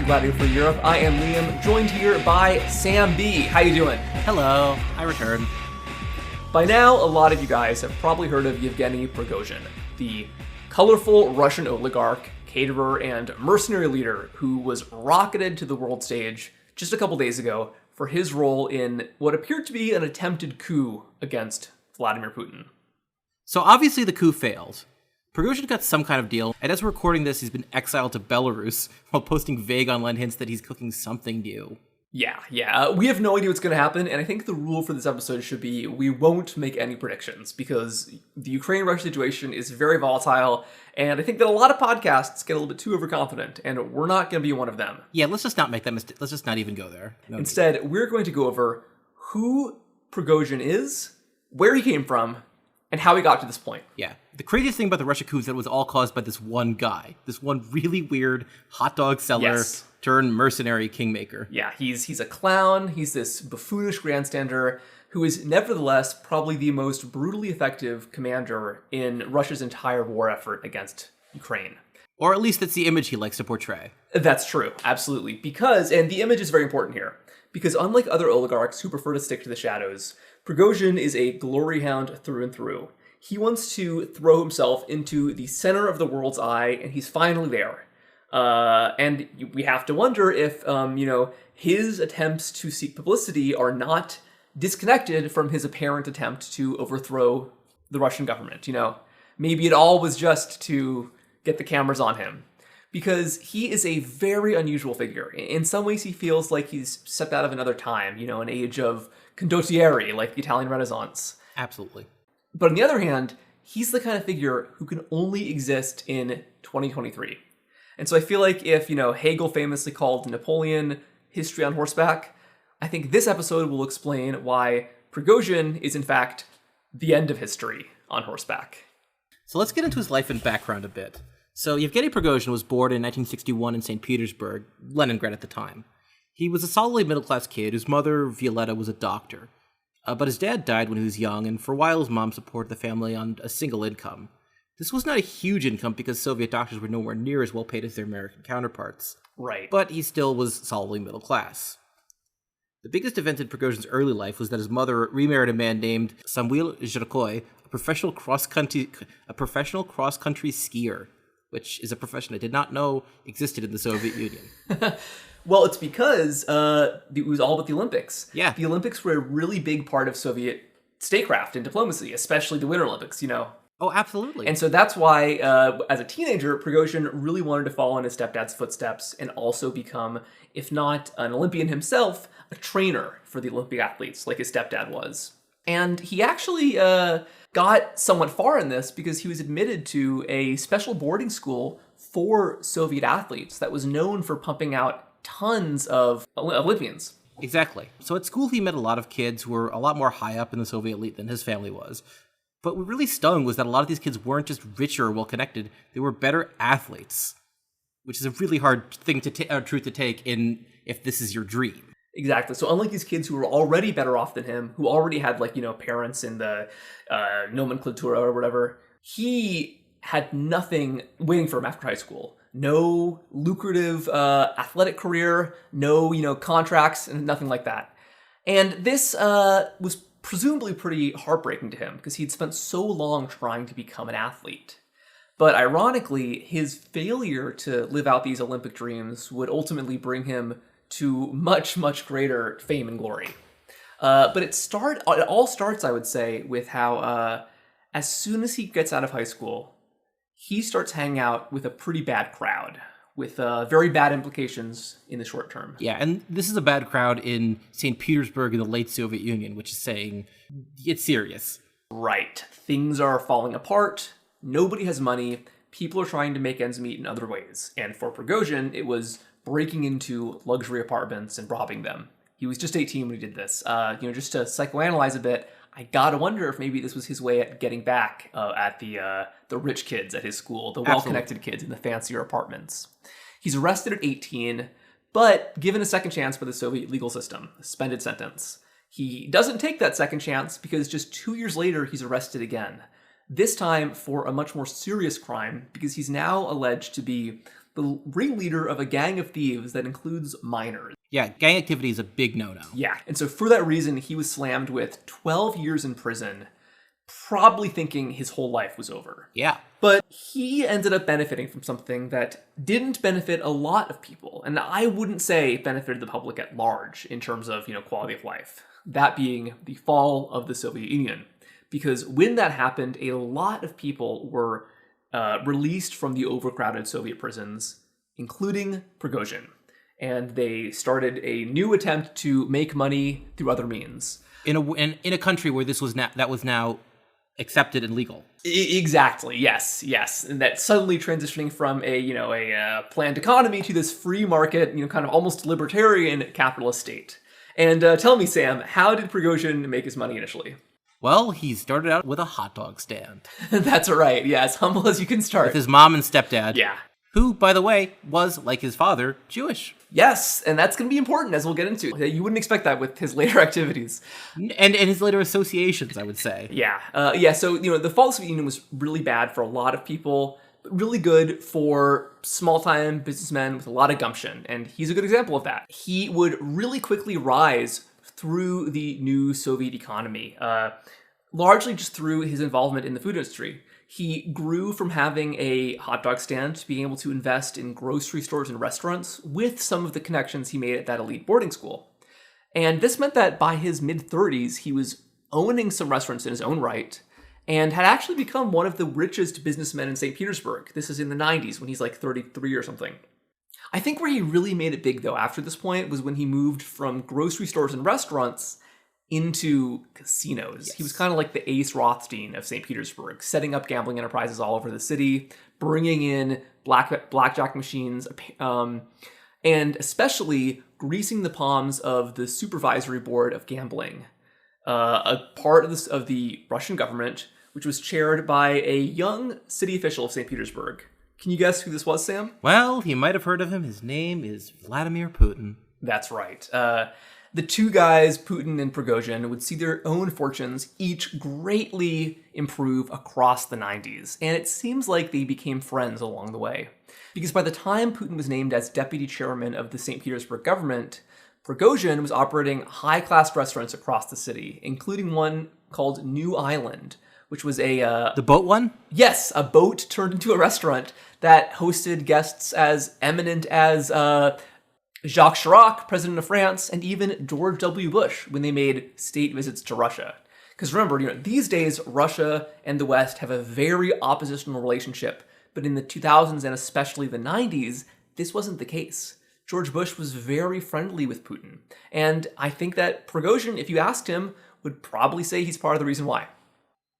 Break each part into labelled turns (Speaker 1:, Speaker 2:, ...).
Speaker 1: Vladimir for Europe. I am Liam, joined here by Sam B. How you doing?
Speaker 2: Hello, I return.
Speaker 1: By now, a lot of you guys have probably heard of Yevgeny Prigozhin, the colorful Russian oligarch, caterer, and mercenary leader who was rocketed to the world stage just a couple days ago for his role in what appeared to be an attempted coup against Vladimir Putin.
Speaker 2: So obviously the coup failed. Prigozhin got some kind of deal, and as we're recording this, he's been exiled to Belarus while posting vague online hints that he's cooking something new.
Speaker 1: Yeah. We have no idea what's going to happen, and I think the rule for this episode should be we won't make any predictions, because the Ukraine-Russia situation is very volatile, and I think that a lot of podcasts get a little bit too overconfident, and we're not going to be one of them.
Speaker 2: Yeah, let's just not make that mistake. Let's just not even go there. No
Speaker 1: Instead, we're going to go over who Prigozhin is, where he came from, and how he got to this point.
Speaker 2: Yeah. The craziest thing about the Russia coup is that it was all caused by this one guy. This one really weird hot dog seller turned mercenary kingmaker.
Speaker 1: Yeah, he's a clown. He's this buffoonish grandstander who is nevertheless probably the most brutally effective commander in Russia's entire war effort against Ukraine.
Speaker 2: Or at least that's the image he likes to portray.
Speaker 1: That's true, absolutely. Because, and the image is very important here, because unlike other oligarchs who prefer to stick to the shadows, Prigozhin is a glory hound through and through. He wants to throw himself into the center of the world's eye, and he's finally there. And we have to wonder if, his attempts to seek publicity are not disconnected from his apparent attempt to overthrow the Russian government. Maybe it all was just to get the cameras on him. Because he is a very unusual figure. In some ways, he feels like he's stepped out of another time, an age of condottieri, like the Italian Renaissance.
Speaker 2: Absolutely.
Speaker 1: But on the other hand, he's the kind of figure who can only exist in 2023. And so I feel like if, Hegel famously called Napoleon history on horseback, I think this episode will explain why Prigozhin is in fact the end of history on horseback.
Speaker 2: So let's get into his life and background a bit. So Yevgeny Prigozhin was born in 1961 in St. Petersburg, Leningrad at the time. He was a solidly middle-class kid whose mother, Violetta, was a doctor. But his dad died when he was young, and for a while his mom supported the family on a single income. This was not a huge income because Soviet doctors were nowhere near as well paid as their American counterparts.
Speaker 1: Right.
Speaker 2: But he still was solidly middle class. The biggest event in Prigozhin's early life was that his mother remarried a man named Samuil Zhirkoy, a professional cross-country skier, which is a profession I did not know existed in the Soviet Union.
Speaker 1: Well, it's because it was all about the Olympics.
Speaker 2: Yeah.
Speaker 1: The Olympics were a really big part of Soviet statecraft and diplomacy, especially the Winter Olympics,
Speaker 2: Oh, absolutely.
Speaker 1: And so that's why, as a teenager, Prigozhin really wanted to follow in his stepdad's footsteps and also become, if not an Olympian himself, a trainer for the Olympic athletes, like his stepdad was. And he actually got somewhat far in this because he was admitted to a special boarding school for Soviet athletes that was known for pumping out tons of Olympians.
Speaker 2: Exactly. So at school he met a lot of kids who were a lot more high up in the Soviet elite than his family was. But what really stung was that a lot of these kids weren't just richer or well-connected, they were better athletes, which is a really hard thing truth to take in if this is your dream.
Speaker 1: Exactly. So unlike these kids who were already better off than him, who already had parents in the nomenclatura or whatever, he had nothing waiting for him after high school. No lucrative athletic career, no contracts, and nothing like that. And this was presumably pretty heartbreaking to him because he'd spent so long trying to become an athlete. But ironically, his failure to live out these Olympic dreams would ultimately bring him to much, much greater fame and glory. But it all starts, I would say, with how as soon as he gets out of high school, he starts hanging out with a pretty bad crowd, with very bad implications in the short term.
Speaker 2: Yeah, and this is a bad crowd in St. Petersburg in the late Soviet Union, which is saying, it's serious.
Speaker 1: Right. Things are falling apart, nobody has money, people are trying to make ends meet in other ways. And for Prigozhin, it was breaking into luxury apartments and robbing them. He was just 18 when he did this. Just to psychoanalyze a bit, I gotta wonder if maybe this was his way at getting back at the rich kids at his school, the well-connected kids in the fancier apartments. He's arrested at 18, but given a second chance by the Soviet legal system, a suspended sentence. He doesn't take that second chance because just 2 years later, he's arrested again. This time for a much more serious crime because he's now alleged to be the ringleader of a gang of thieves that includes minors.
Speaker 2: Yeah, gang activity is a big no-no.
Speaker 1: Yeah, and so for that reason, he was slammed with 12 years in prison, probably thinking his whole life was over.
Speaker 2: Yeah.
Speaker 1: But he ended up benefiting from something that didn't benefit a lot of people, and I wouldn't say benefited the public at large in terms of, quality of life. That being the fall of the Soviet Union. Because when that happened, a lot of people were released from the overcrowded Soviet prisons, including Prigozhin. And they started a new attempt to make money through other means.
Speaker 2: In a country where that was now accepted and legal.
Speaker 1: Exactly. Yes. And that suddenly transitioning from a planned economy to this free market, kind of almost libertarian capitalist state. And tell me, Sam, how did Prigozhin make his money initially?
Speaker 2: Well, he started out with a hot dog stand.
Speaker 1: That's right. Yeah, as humble as you can start.
Speaker 2: With his mom and stepdad.
Speaker 1: Yeah.
Speaker 2: Who, by the way, was, like his father, Jewish.
Speaker 1: Yes, and that's going to be important, as we'll get into. You wouldn't expect that with his later activities.
Speaker 2: And his later associations, I would say.
Speaker 1: Yeah. So, the fall of the Soviet Union was really bad for a lot of people, but really good for small-time businessmen with a lot of gumption, and he's a good example of that. He would really quickly rise through the new Soviet economy, largely just through his involvement in the food industry. He grew from having a hot dog stand to being able to invest in grocery stores and restaurants with some of the connections he made at that elite boarding school. And this meant that by his mid-30s, he was owning some restaurants in his own right and had actually become one of the richest businessmen in St. Petersburg. This is in the 90s when he's like 33 or something. I think where he really made it big, though, after this point was when he moved from grocery stores and restaurants into casinos. Yes. He was kind of like the Ace Rothstein of St. Petersburg, setting up gambling enterprises all over the city, bringing in blackjack machines, and especially greasing the palms of the supervisory board of gambling, a part of the Russian government, which was chaired by a young city official of St. Petersburg. Can you guess who this was, Sam?
Speaker 2: Well, you might have heard of him. His name is Vladimir Putin.
Speaker 1: That's right. The two guys, Putin and Prigozhin, would see their own fortunes each greatly improve across the 90s, and it seems like they became friends along the way. Because by the time Putin was named as deputy chairman of the St. Petersburg government, Prigozhin was operating high-class restaurants across the city, including one called New Island, which was a...
Speaker 2: The boat one?
Speaker 1: Yes, a boat turned into a restaurant that hosted guests as eminent as Jacques Chirac, president of France, and even George W. Bush when they made state visits to Russia. Because remember, these days, Russia and the West have a very oppositional relationship, but in the 2000s and especially the 90s, this wasn't the case. George Bush was very friendly with Putin, and I think that Prigozhin, if you asked him, would probably say he's part of the reason why.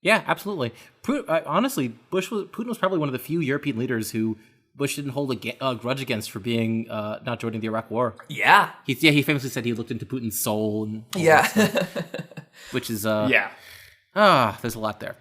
Speaker 2: Yeah, absolutely. Honestly, Putin was probably one of the few European leaders who Bush didn't hold a grudge against for being not joining the Iraq War.
Speaker 1: Yeah.
Speaker 2: He famously said he looked into Putin's soul. And which is... there's a lot there.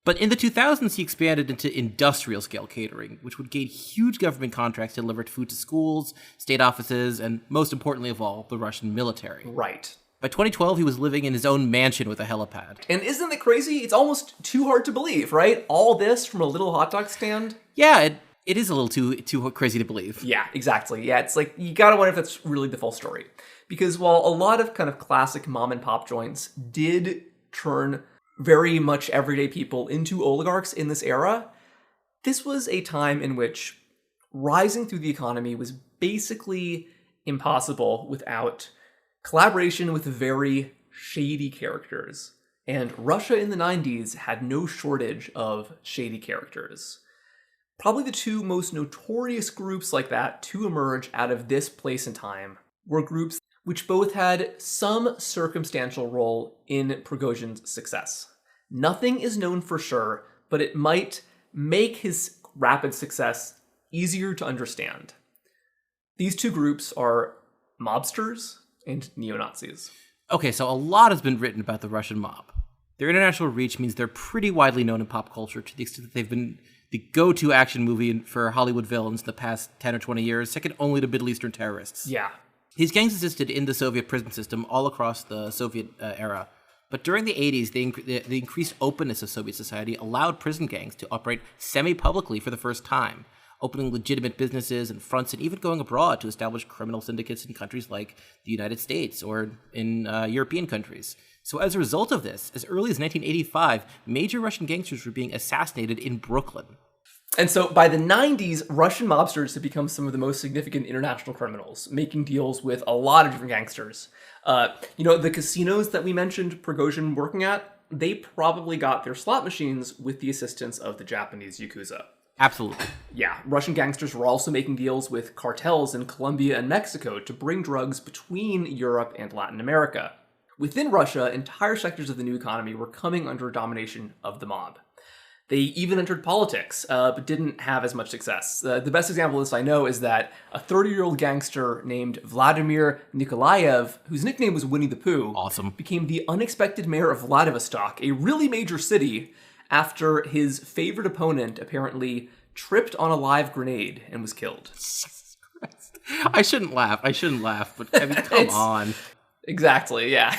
Speaker 2: But in the 2000s, he expanded into industrial-scale catering, which would gain huge government contracts to deliver food to schools, state offices, and most importantly of all, the Russian military.
Speaker 1: Right.
Speaker 2: By 2012, he was living in his own mansion with a helipad.
Speaker 1: And isn't it crazy? It's almost too hard to believe, right? All this from a little hot dog stand?
Speaker 2: Yeah, it is a little too crazy to believe.
Speaker 1: Yeah, exactly. Yeah, it's like, you gotta wonder if that's really the full story. Because while a lot of kind of classic mom and pop joints did turn very much everyday people into oligarchs in this era, this was a time in which rising through the economy was basically impossible without collaboration with very shady characters. And Russia in the 90s had no shortage of shady characters. Probably the two most notorious groups like that to emerge out of this place and time were groups which both had some circumstantial role in Prigozhin's success. Nothing is known for sure, but it might make his rapid success easier to understand. These two groups are mobsters and neo-Nazis.
Speaker 2: Okay, so a lot has been written about the Russian mob. Their international reach means they're pretty widely known in pop culture to the extent that they've been the go-to action movie for Hollywood villains in the past 10 or 20 years, second only to Middle Eastern terrorists.
Speaker 1: Yeah.
Speaker 2: These gangs existed in the Soviet prison system all across the Soviet era. But during the 80s, the increased openness of Soviet society allowed prison gangs to operate semi-publicly for the first time, opening legitimate businesses and fronts and even going abroad to establish criminal syndicates in countries like the United States or in European countries. So as a result of this, as early as 1985, major Russian gangsters were being assassinated in Brooklyn.
Speaker 1: And so by the 90s, Russian mobsters had become some of the most significant international criminals, making deals with a lot of different gangsters. The casinos that we mentioned Prigozhin working at, they probably got their slot machines with the assistance of the Japanese Yakuza.
Speaker 2: Absolutely.
Speaker 1: Yeah, Russian gangsters were also making deals with cartels in Colombia and Mexico to bring drugs between Europe and Latin America. Within Russia, entire sectors of the new economy were coming under domination of the mob. They even entered politics, but didn't have as much success. The best example of this I know is that a 30-year-old gangster named Vladimir Nikolaev, whose nickname was Winnie the Pooh,
Speaker 2: Awesome,
Speaker 1: became the unexpected mayor of Vladivostok, a really major city, after his favorite opponent apparently tripped on a live grenade and was killed.
Speaker 2: Jesus Christ. I shouldn't laugh, but I mean, come on.
Speaker 1: Exactly, yeah.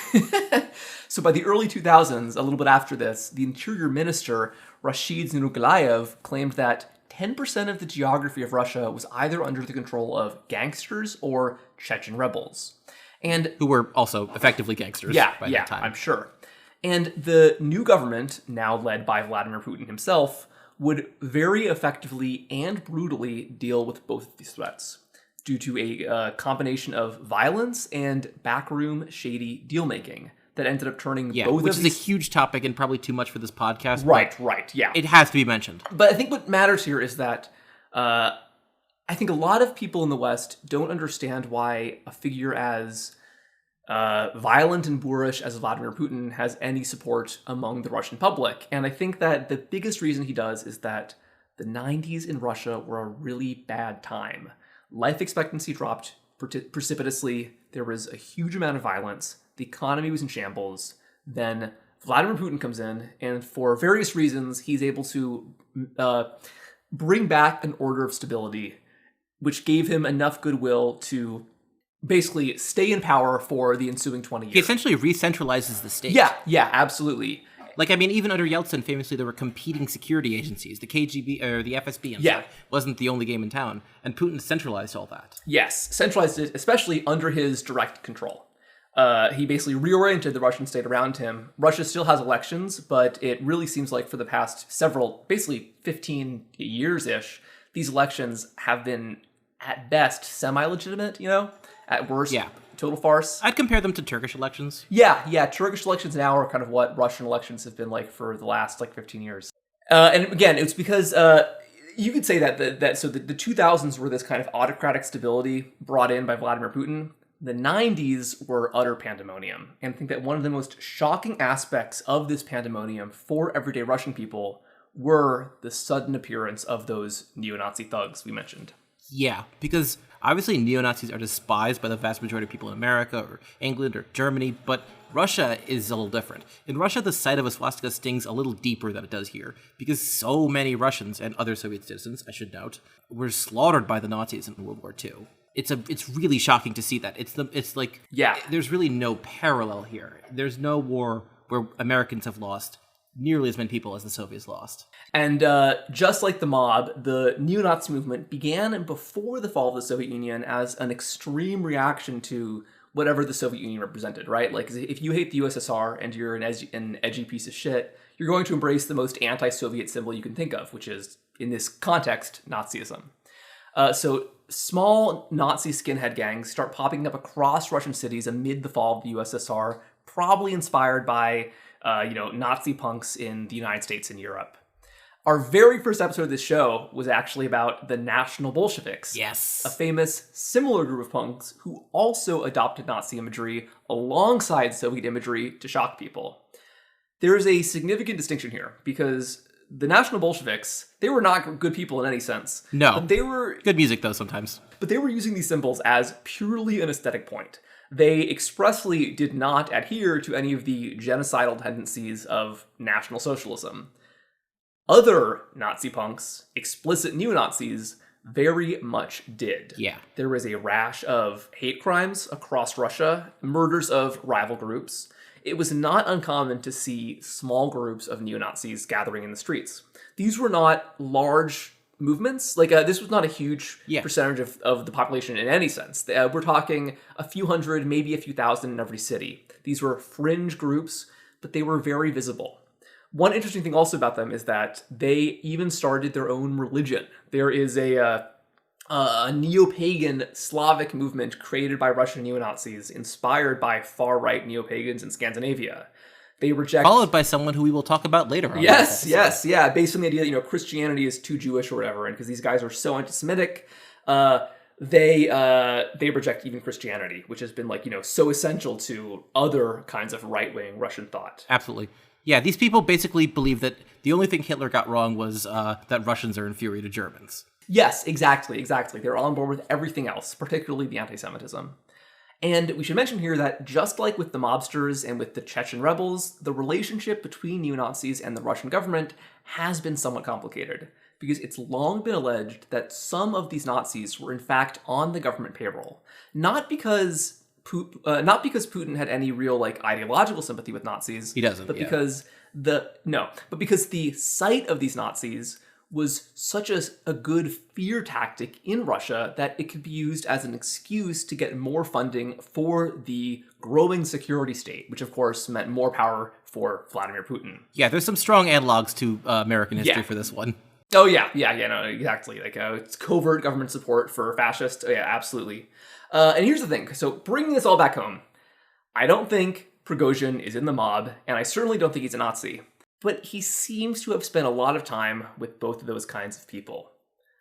Speaker 1: So by the early 2000s, a little bit after this, the interior minister, Rashid Znukalaev, claimed that 10% of the geography of Russia was either under the control of gangsters or Chechen rebels. And
Speaker 2: who were also effectively gangsters by that time.
Speaker 1: I'm sure. And the new government, now led by Vladimir Putin himself, would very effectively and brutally deal with both of these threats, due to a combination of violence and backroom shady deal-making that ended up turning both
Speaker 2: which
Speaker 1: of
Speaker 2: is
Speaker 1: these...
Speaker 2: a huge topic and probably too much for this podcast.
Speaker 1: Right, yeah.
Speaker 2: It has to be mentioned.
Speaker 1: But I think what matters here is that I think a lot of people in the West don't understand why a figure as violent and boorish as Vladimir Putin has any support among the Russian public. And I think that the biggest reason he does is that the 90s in Russia were a really bad time. Life expectancy dropped precipitously. There was a huge amount of violence. The economy was in shambles. Then Vladimir Putin comes in, and for various reasons, he's able to bring back an order of stability, which gave him enough goodwill to basically stay in power for the ensuing 20 years.
Speaker 2: He essentially re-centralizes the state.
Speaker 1: Yeah, absolutely.
Speaker 2: Like, I mean, even under Yeltsin, famously, there were competing security agencies. The KGB, or the FSB, wasn't the only game in town. And Putin centralized all that.
Speaker 1: Yes, centralized it, especially under his direct control. He basically reoriented the Russian state around him. Russia still has elections, but it really seems like for the past basically 15 years-ish, these elections have been, at best, semi-legitimate, At worst, total farce.
Speaker 2: I'd compare them to Turkish elections.
Speaker 1: Yeah. Turkish elections now are kind of what Russian elections have been like for the last 15 years. And again, it's because you could say that the 2000s were this kind of autocratic stability brought in by Vladimir Putin. The 90s were utter pandemonium. And I think that one of the most shocking aspects of this pandemonium for everyday Russian people were the sudden appearance of those neo-Nazi thugs we mentioned.
Speaker 2: Yeah, because obviously neo-Nazis are despised by the vast majority of people in America or England or Germany, but Russia is a little different. In Russia, the sight of a swastika stings a little deeper than it does here, because so many Russians and other Soviet citizens, I should note, were slaughtered by the Nazis in World War II. It's really shocking to see that. There's really no parallel here. There's no war where Americans have lost nearly as many people as the Soviets lost.
Speaker 1: And just like the mob, the neo-Nazi movement began before the fall of the Soviet Union as an extreme reaction to whatever the Soviet Union represented, right? Like, if you hate the USSR and you're an edgy piece of shit, you're going to embrace the most anti-Soviet symbol you can think of, which is, in this context, Nazism. So small Nazi skinhead gangs start popping up across Russian cities amid the fall of the USSR, probably inspired by Nazi punks in the United States and Europe. Our very first episode of this show was actually about the National Bolsheviks.
Speaker 2: Yes.
Speaker 1: A famous, similar group of punks who also adopted Nazi imagery alongside Soviet imagery to shock people. There is a significant distinction here, because the National Bolsheviks, they were not good people in any sense.
Speaker 2: No.
Speaker 1: But they were...
Speaker 2: Good music, though, sometimes.
Speaker 1: But they were using these symbols as purely an aesthetic point. They expressly did not adhere to any of the genocidal tendencies of National Socialism. Other Nazi punks, explicit neo-Nazis, very much did.
Speaker 2: Yeah.
Speaker 1: There was a rash of hate crimes across Russia, murders of rival groups. It was not uncommon to see small groups of neo-Nazis gathering in the streets. These were not large movements. Like, this was not a huge
Speaker 2: Yeah.
Speaker 1: percentage of the population in any sense. We're talking a few hundred, maybe a few thousand in every city. These were fringe groups, but they were very visible. One interesting thing also about them is that they even started their own religion. There is a neo-pagan Slavic movement created by Russian neo-Nazis, inspired by far-right neo-pagans in Scandinavia. They reject...
Speaker 2: Followed by someone who we will talk about later on.
Speaker 1: Yes, yeah. Based on the idea that, Christianity is too Jewish or whatever, and because these guys are so anti-Semitic, they reject even Christianity, which has been, so essential to other kinds of right-wing Russian thought.
Speaker 2: Absolutely. Yeah, these people basically believe that the only thing Hitler got wrong was that Russians are inferior to Germans.
Speaker 1: Yes, exactly. They're all on board with everything else, particularly the anti-Semitism. And we should mention here that just like with the mobsters and with the Chechen rebels, the relationship between neo-Nazis and the Russian government has been somewhat complicated, because it's long been alleged that some of these Nazis were in fact on the government payroll, not because Putin had any real ideological sympathy with Nazis.
Speaker 2: He doesn't,
Speaker 1: but
Speaker 2: yeah.
Speaker 1: because the sight of these Nazis was such a good fear tactic in Russia that it could be used as an excuse to get more funding for the growing security state, which of course meant more power for Vladimir Putin.
Speaker 2: Yeah, there's some strong analogs to American history for this one.
Speaker 1: Oh yeah, no, exactly. It's covert government support for fascists. Oh yeah, absolutely. And here's the thing. So bringing this all back home, I don't think Prigozhin is in the mob, and I certainly don't think he's a Nazi. But he seems to have spent a lot of time with both of those kinds of people.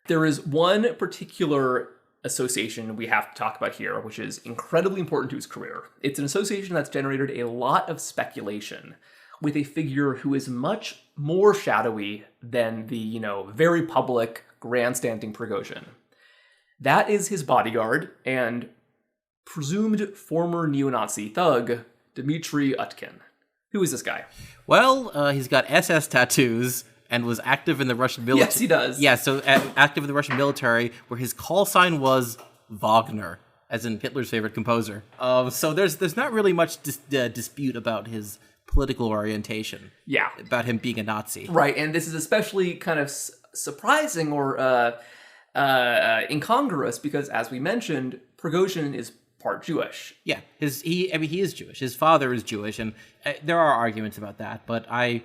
Speaker 1: There is one particular association we have to talk about here, which is incredibly important to his career. It's an association that's generated a lot of speculation with a figure who is much more shadowy than the, very public, grandstanding Prigozhin. That is his bodyguard and presumed former neo-Nazi thug, Dmitry Utkin. Who is this guy?
Speaker 2: Well, he's got SS tattoos and was active in the Russian military.
Speaker 1: Yes, he does.
Speaker 2: Yeah, so active in the Russian military, where his call sign was Wagner, as in Hitler's favorite composer. So there's not really much dispute about his political orientation.
Speaker 1: Yeah.
Speaker 2: About him being a Nazi.
Speaker 1: Right, and this is especially kind of surprising or incongruous because, as we mentioned, Prigozhin is part Jewish.
Speaker 2: Yeah, he is Jewish. His father is Jewish, and there are arguments about that, but I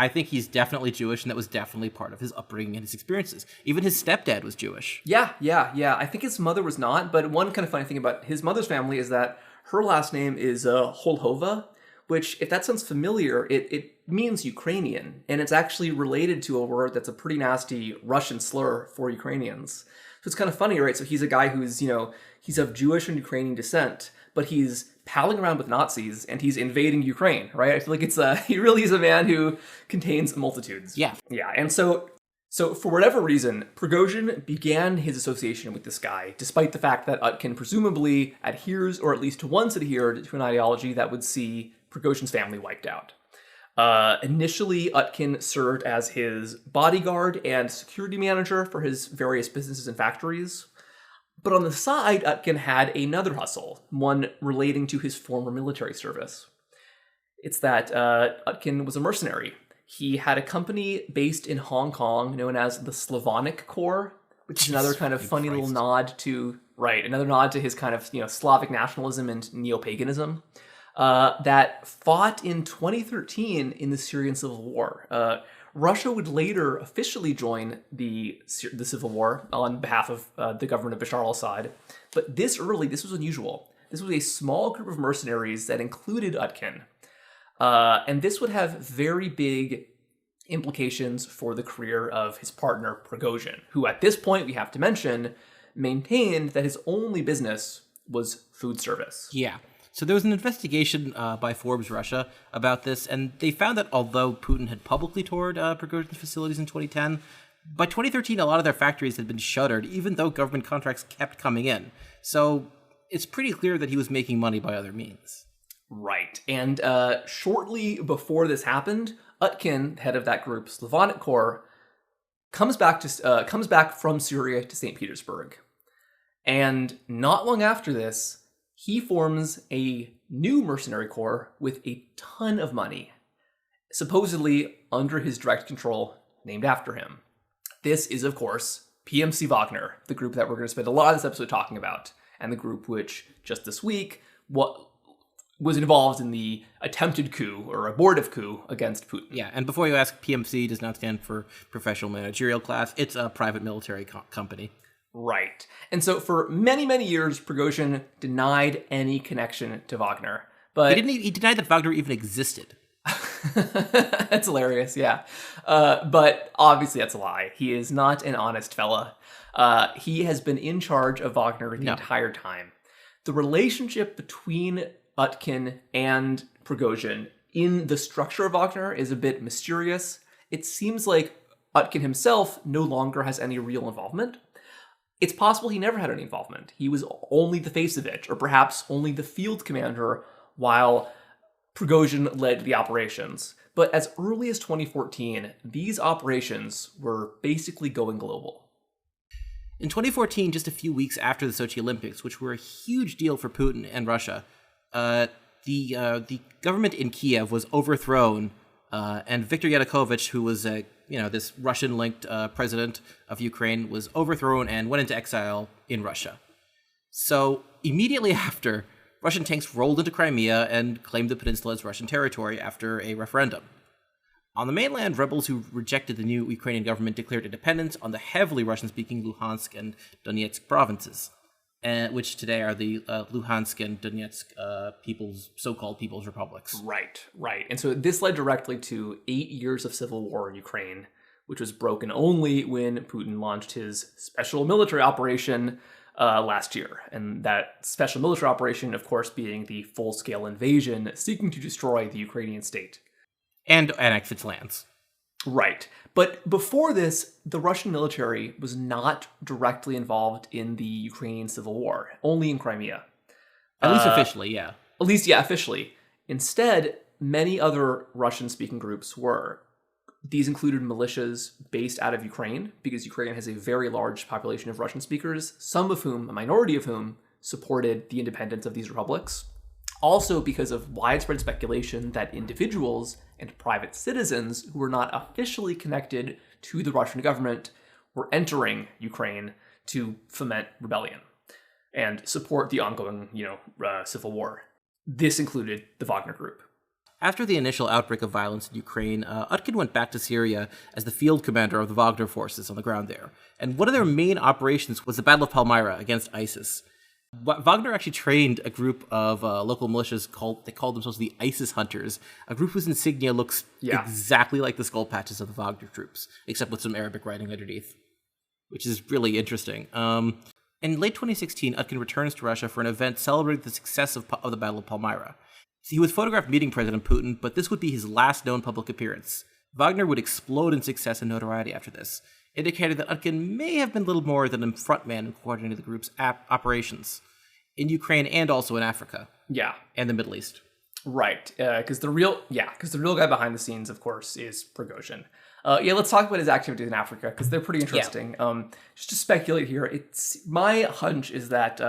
Speaker 2: think he's definitely Jewish, and that was definitely part of his upbringing and his experiences. Even his stepdad was Jewish.
Speaker 1: Yeah. I think his mother was not, but one kind of funny thing about his mother's family is that her last name is Holhova, which, if that sounds familiar, it means Ukrainian, and it's actually related to a word that's a pretty nasty Russian slur for Ukrainians. So it's kind of funny, right? So he's a guy who's, he's of Jewish and Ukrainian descent, but he's palling around with Nazis and he's invading Ukraine, right? I feel like he really is a man who contains multitudes.
Speaker 2: Yeah.
Speaker 1: Yeah, and so for whatever reason, Prigozhin began his association with this guy, despite the fact that Utkin presumably adheres, or at least once adhered, to an ideology that would see Prigozhin's family wiped out. Initially, Utkin served as his bodyguard and security manager for his various businesses and factories. But on the side, Utkin had another hustle, one relating to his former military service. It's that Utkin was a mercenary. He had a company based in Hong Kong known as the Slavonic Corps, which is another kind of funny little nod to, another nod to his kind of, Slavic nationalism and neo-paganism. That fought in 2013 in the Syrian civil war. Russia would later officially join the civil war on behalf of the government of Bashar al-Assad. But this was unusual. This was a small group of mercenaries that included Utkin. And this would have very big implications for the career of his partner, Prigozhin, who at this point, we have to mention, maintained that his only business was food service.
Speaker 2: Yeah. So there was an investigation by Forbes Russia about this, and they found that although Putin had publicly toured Prigozhin's facilities in 2010, by 2013 a lot of their factories had been shuttered, even though government contracts kept coming in. So it's pretty clear that he was making money by other means.
Speaker 1: Right, and shortly before this happened, Utkin, head of that group, Slavonic Corps, comes back from Syria to St. Petersburg. And not long after this, he forms a new mercenary corps with a ton of money, supposedly under his direct control, named after him. This is, of course, PMC Wagner, the group that we're going to spend a lot of this episode talking about, and the group which, just this week, was involved in the attempted coup, or abortive coup, against Putin.
Speaker 2: Yeah, and before you ask, PMC does not stand for professional managerial class. It's a private military company.
Speaker 1: Right. And so for many, many years, Prigozhin denied any connection to Wagner. But
Speaker 2: he denied that Wagner even existed.
Speaker 1: That's hilarious, yeah. But obviously that's a lie. He is not an honest fella. He has been in charge of Wagner the entire time. The relationship between Utkin and Prigozhin in the structure of Wagner is a bit mysterious. It seems like Utkin himself no longer has any real involvement. It's possible he never had any involvement. He was only the face of it, or perhaps only the field commander, while Prigozhin led the operations. But as early as 2014, these operations were basically going global.
Speaker 2: In 2014, just a few weeks after the Sochi Olympics, which were a huge deal for Putin and Russia, the government in Kiev was overthrown, and Viktor Yanukovych, who was this Russian-linked president of Ukraine, was overthrown and went into exile in Russia. So immediately after, Russian tanks rolled into Crimea and claimed the peninsula as Russian territory after a referendum. On the mainland, rebels who rejected the new Ukrainian government declared independence on the heavily Russian-speaking Luhansk and Donetsk provinces, which today are the Luhansk and Donetsk so-called People's Republics.
Speaker 1: Right. And so this led directly to 8 years of civil war in Ukraine, which was broken only when Putin launched his special military operation last year. And that special military operation, of course, being the full-scale invasion seeking to destroy the Ukrainian state.
Speaker 2: And annex its lands.
Speaker 1: Right. But before this, the Russian military was not directly involved in the Ukrainian civil war, only in Crimea.
Speaker 2: At least officially, yeah.
Speaker 1: At least, yeah, officially. Instead, many other Russian-speaking groups were. These included militias based out of Ukraine, because Ukraine has a very large population of Russian speakers, some of whom, a minority of whom, supported the independence of these republics. Also because of widespread speculation that individuals and private citizens who were not officially connected to the Russian government were entering Ukraine to foment rebellion and support the ongoing, civil war. This included the Wagner Group.
Speaker 2: After the initial outbreak of violence in Ukraine, Utkin went back to Syria as the field commander of the Wagner forces on the ground there. And one of their main operations was the Battle of Palmyra against ISIS. Wagner actually trained a group of local militias called themselves the ISIS Hunters, a group whose insignia looks exactly like the skull patches of the Wagner troops, except with some Arabic writing underneath, which is really interesting. In late 2016, Utkin returns to Russia for an event celebrating the success of the Battle of Palmyra. He was photographed meeting President Putin, but this would be his last known public appearance. Wagner would explode in success and notoriety after this, indicated that Utkin may have been little more than a frontman in coordinating the group's operations in Ukraine and also in Africa.
Speaker 1: Yeah.
Speaker 2: And the Middle East.
Speaker 1: Right. Because the real guy behind the scenes, of course, is Prigozhin. Let's talk about his activities in Africa, because they're pretty interesting. Yeah. Just to speculate here, my hunch is that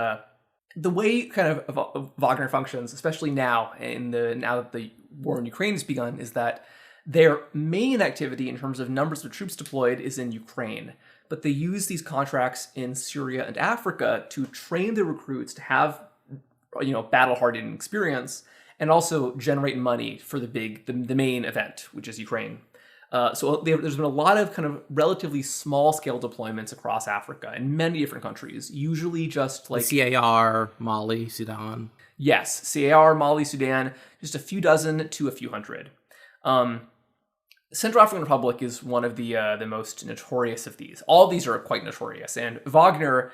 Speaker 1: the way kind of Wagner functions, especially now that the war in Ukraine has begun, is that their main activity in terms of numbers of troops deployed is in Ukraine, but they use these contracts in Syria and Africa to train the recruits to have, battle-hardened experience, and also generate money for the main event, which is Ukraine. So there's been a lot of kind of relatively small-scale deployments across Africa in many different countries, usually just like...
Speaker 2: CAR, Mali, Sudan.
Speaker 1: Yes, CAR, Mali, Sudan, just a few dozen to a few hundred. Central African Republic is one of the most notorious of these. All of these are quite notorious, and Wagner,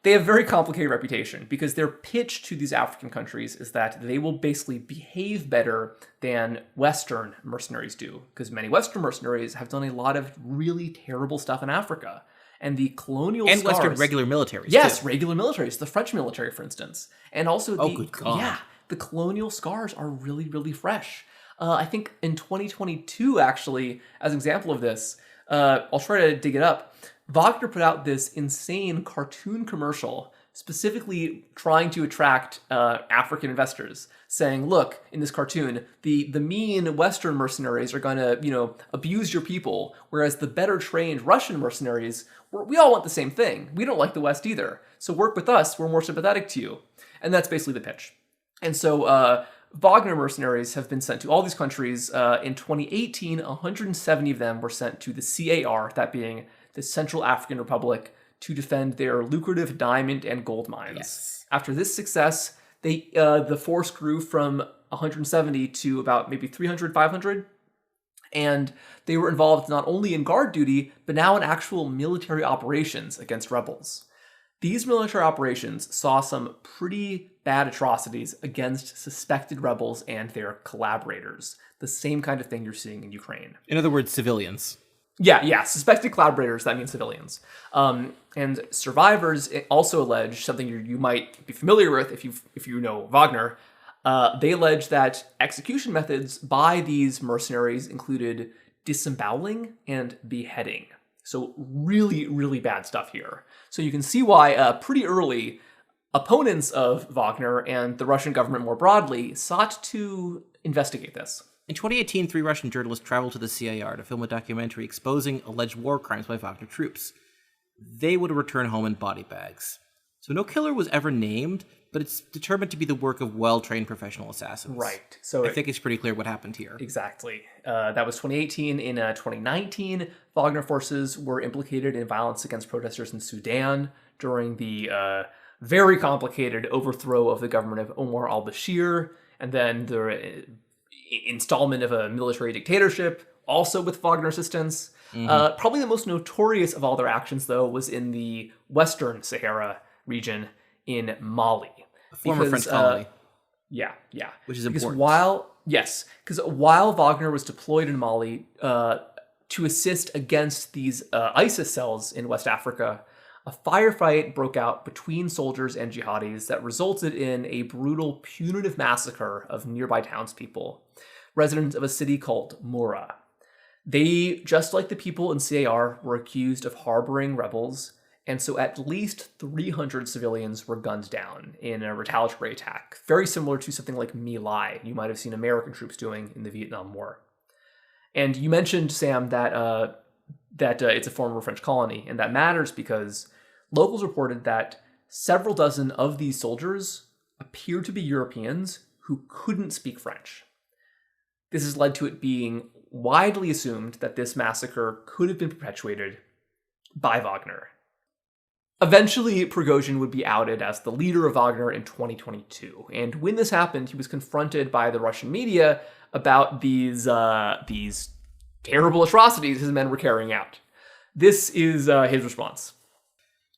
Speaker 1: they have a very complicated reputation because their pitch to these African countries is that they will basically behave better than Western mercenaries do, because many Western mercenaries have done a lot of really terrible stuff in Africa. And the colonial
Speaker 2: and
Speaker 1: scars...
Speaker 2: Western regular militaries,
Speaker 1: yes,
Speaker 2: too.
Speaker 1: Regular militaries, the French military, for instance. And also
Speaker 2: good God.
Speaker 1: Yeah, the colonial scars are really, really fresh. I think in 2022, actually, as an example of this, I'll try to dig it up. Wagner put out this insane cartoon commercial specifically trying to attract African investors, saying, look, in this cartoon, the mean Western mercenaries are going to, abuse your people, whereas the better trained Russian mercenaries, we all want the same thing. We don't like the West either. So work with us. We're more sympathetic to you. And that's basically the pitch. And so Wagner mercenaries have been sent to all these countries. In 2018, 170 of them were sent to the CAR, that being the Central African Republic, to defend their lucrative diamond and gold mines.
Speaker 2: Yes.
Speaker 1: After this success, the force grew from 170 to about maybe 300, 500. And they were involved not only in guard duty, but now in actual military operations against rebels. These military operations saw some pretty bad atrocities against suspected rebels and their collaborators. The same kind of thing you're seeing in Ukraine.
Speaker 2: In other words, civilians.
Speaker 1: Yeah. Suspected collaborators, that means civilians. And survivors also allege something you might be familiar with if you know Wagner. They allege that execution methods by these mercenaries included disemboweling and beheading. So really, really bad stuff here. So you can see why pretty early opponents of Wagner and the Russian government more broadly sought to investigate this.
Speaker 2: In 2018, 3 Russian journalists traveled to the CAR to film a documentary exposing alleged war crimes by Wagner troops. They would return home in body bags. So no killer was ever named, but it's determined to be the work of well-trained professional assassins.
Speaker 1: Right. So
Speaker 2: I think it's pretty clear what happened here.
Speaker 1: Exactly. That was 2018. In 2019, Wagner forces were implicated in violence against protesters in Sudan during the very complicated overthrow of the government of Omar al-Bashir, and then the installment of a military dictatorship, also with Wagner assistance. Probably the most notorious of all their actions, though, was in the Western Sahara region in Mali.
Speaker 2: A former French colony.
Speaker 1: Yeah.
Speaker 2: Which is important.
Speaker 1: Because while Wagner was deployed in Mali to assist against these ISIS cells in West Africa, a firefight broke out between soldiers and jihadis that resulted in a brutal, punitive massacre of nearby townspeople, residents of a city called Mura. They, just like the people in CAR, were accused of harboring rebels, and so at least 300 civilians were gunned down in a retaliatory attack, very similar to something like My Lai you might have seen American troops doing in the Vietnam War. And you mentioned, Sam, that it's a former French colony, and that matters because locals reported that several dozen of these soldiers appeared to be Europeans who couldn't speak French. This has led to it being widely assumed that this massacre could have been perpetuated by Wagner. Eventually, Prigozhin would be outed as the leader of Wagner in 2022, and when this happened, he was confronted by the Russian media about these terrible atrocities his men were carrying out. This is his response.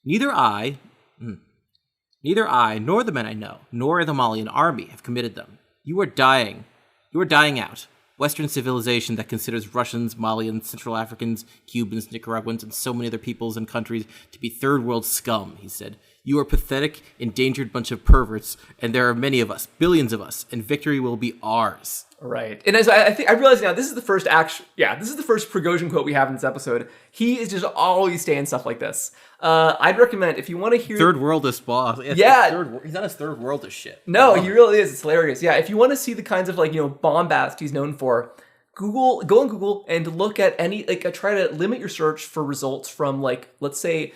Speaker 2: Neither I, nor the men I know, nor the Malian army have committed them. You are dying. You are dying out. Western civilization that considers Russians, Malians, Central Africans, Cubans, Nicaraguans, and so many other peoples and countries to be third world scum, he said. You are a pathetic, endangered bunch of perverts, and there are many of us, billions of us, and victory will be ours.
Speaker 1: Right. And as I realize now, this is the first Prigozhin quote we have in this episode. He is just always saying stuff like this. I'd recommend, if you want to hear...
Speaker 2: Third worldist boss.
Speaker 1: Yeah.
Speaker 2: He's not as third worldist shit.
Speaker 1: No, he really is. It's hilarious. Yeah, if you want to see the kinds of, bombast he's known for, go on Google and look at any, try to limit your search for results from, let's say,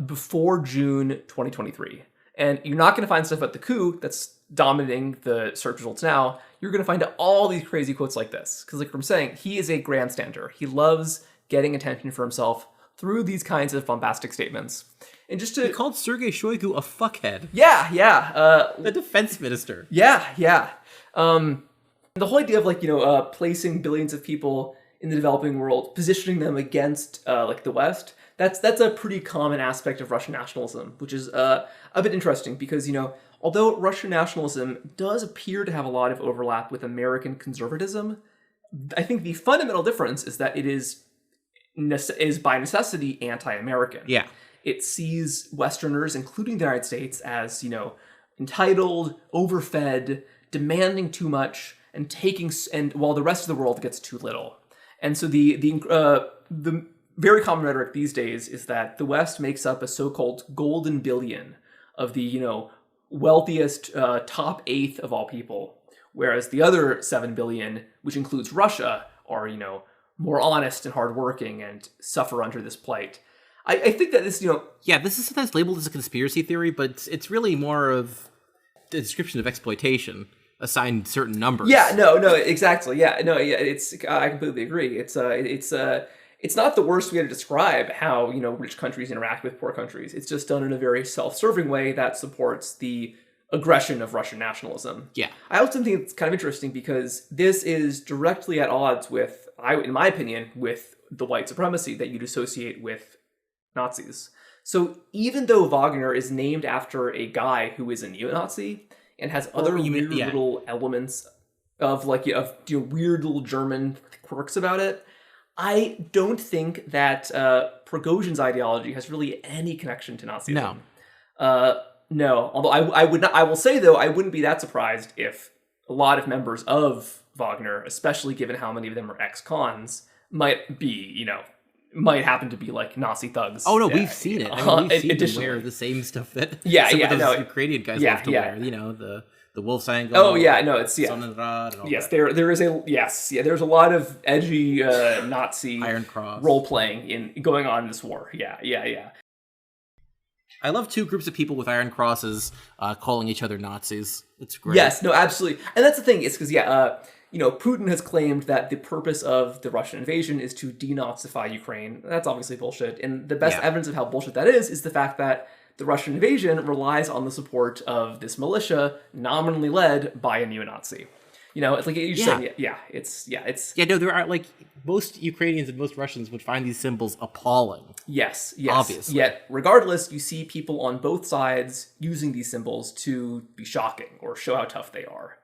Speaker 1: before June 2023. And you're not going to find stuff about the coup that's dominating the search results now. You're going to find all these crazy quotes like this. Because like I'm saying, he is a grandstander. He loves getting attention for himself through these kinds of bombastic statements. And just to...
Speaker 2: He called Sergei Shoigu a fuckhead.
Speaker 1: Yeah.
Speaker 2: The defense minister.
Speaker 1: Yeah. The whole idea of placing billions of people in the developing world, positioning them against the West, that's a pretty common aspect of Russian nationalism, which is a bit interesting because, although Russian nationalism does appear to have a lot of overlap with American conservatism, I think the fundamental difference is that it is by necessity anti-American.
Speaker 2: Yeah.
Speaker 1: It sees Westerners, including the United States, as, entitled, overfed, demanding too much, and while the rest of the world gets too little. And so the very common rhetoric these days is that the West makes up a so-called golden billion of the, wealthiest top eighth of all people, whereas the other 7 billion, which includes Russia, are, more honest and hardworking and suffer under this plight. I think that this,
Speaker 2: Yeah, this is sometimes labeled as a conspiracy theory, but it's really more of the description of exploitation assigned certain numbers.
Speaker 1: Yeah, no, exactly. Yeah, no, yeah, I completely agree. It's not the worst way to describe how, rich countries interact with poor countries. It's just done in a very self-serving way that supports the aggression of Russian nationalism.
Speaker 2: Yeah.
Speaker 1: I also think it's kind of interesting because this is directly at odds with, in my opinion, with the white supremacy that you'd associate with Nazis. So even though Wagner is named after a guy who is a neo-Nazi and has other weird little elements of weird little German quirks about it, I don't think that Prigozhin's ideology has really any connection to Nazism. No. Although I will say though, I wouldn't be that surprised if a lot of members of Wagner, especially given how many of them are ex-cons, might happen to be like Nazi thugs.
Speaker 2: Oh no, we've seen it. I mean, we've seen them wear the same stuff that some of those Ukrainian guys love to wear. The wolf's angle.
Speaker 1: Oh yeah, no, it's
Speaker 2: Sonnenrad and all
Speaker 1: yes,
Speaker 2: that.
Speaker 1: There's a lot of edgy Nazi
Speaker 2: Iron Cross
Speaker 1: role playing going on in this war. Yeah.
Speaker 2: I love two groups of people with Iron Crosses calling each other Nazis. It's great.
Speaker 1: Yes, no, absolutely. And that's the thing, is because, Putin has claimed that the purpose of the Russian invasion is to denazify Ukraine. That's obviously bullshit. And the best evidence of how bullshit that is the fact that the Russian invasion relies on the support of this militia nominally led by a neo-Nazi. It's like you're saying,
Speaker 2: there are most Ukrainians and most Russians would find these symbols appalling.
Speaker 1: Yes.
Speaker 2: Obviously.
Speaker 1: Yet, regardless, you see people on both sides using these symbols to be shocking or show how tough they are.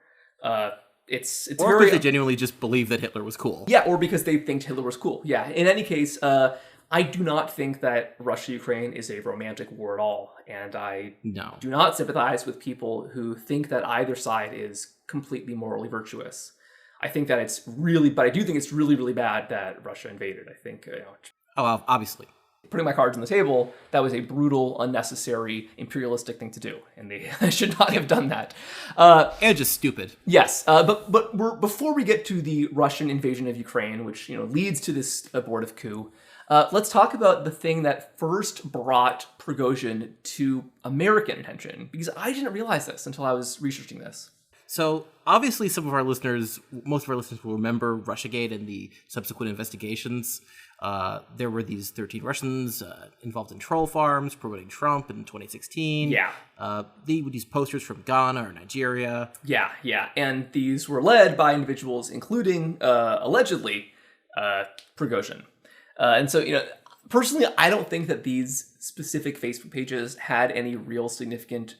Speaker 1: It's
Speaker 2: or
Speaker 1: very,
Speaker 2: because they genuinely just believe that Hitler was cool.
Speaker 1: Yeah, or because they think Hitler was cool. Yeah. In any case, I do not think that Russia-Ukraine is a romantic war at all, and I do not sympathize with people who think that either side is completely morally virtuous. I think that but I do think it's really, really bad that Russia invaded. I think,
Speaker 2: obviously.
Speaker 1: Putting my cards on the table, that was a brutal, unnecessary, imperialistic thing to do, and they should not have done that.
Speaker 2: And just stupid.
Speaker 1: Yes, but before we get to the Russian invasion of Ukraine, which leads to this abortive coup, let's talk about the thing that first brought Prigozhin to American attention, because I didn't realize this until I was researching this.
Speaker 2: So, obviously, most of our listeners will remember Russiagate and the subsequent investigations. There were these 13 Russians involved in troll farms promoting Trump in 2016.
Speaker 1: Yeah.
Speaker 2: These posters from Ghana or Nigeria.
Speaker 1: Yeah. And these were led by individuals, including, allegedly, Prigozhin. And so, personally, I don't think that these specific Facebook pages had any real significant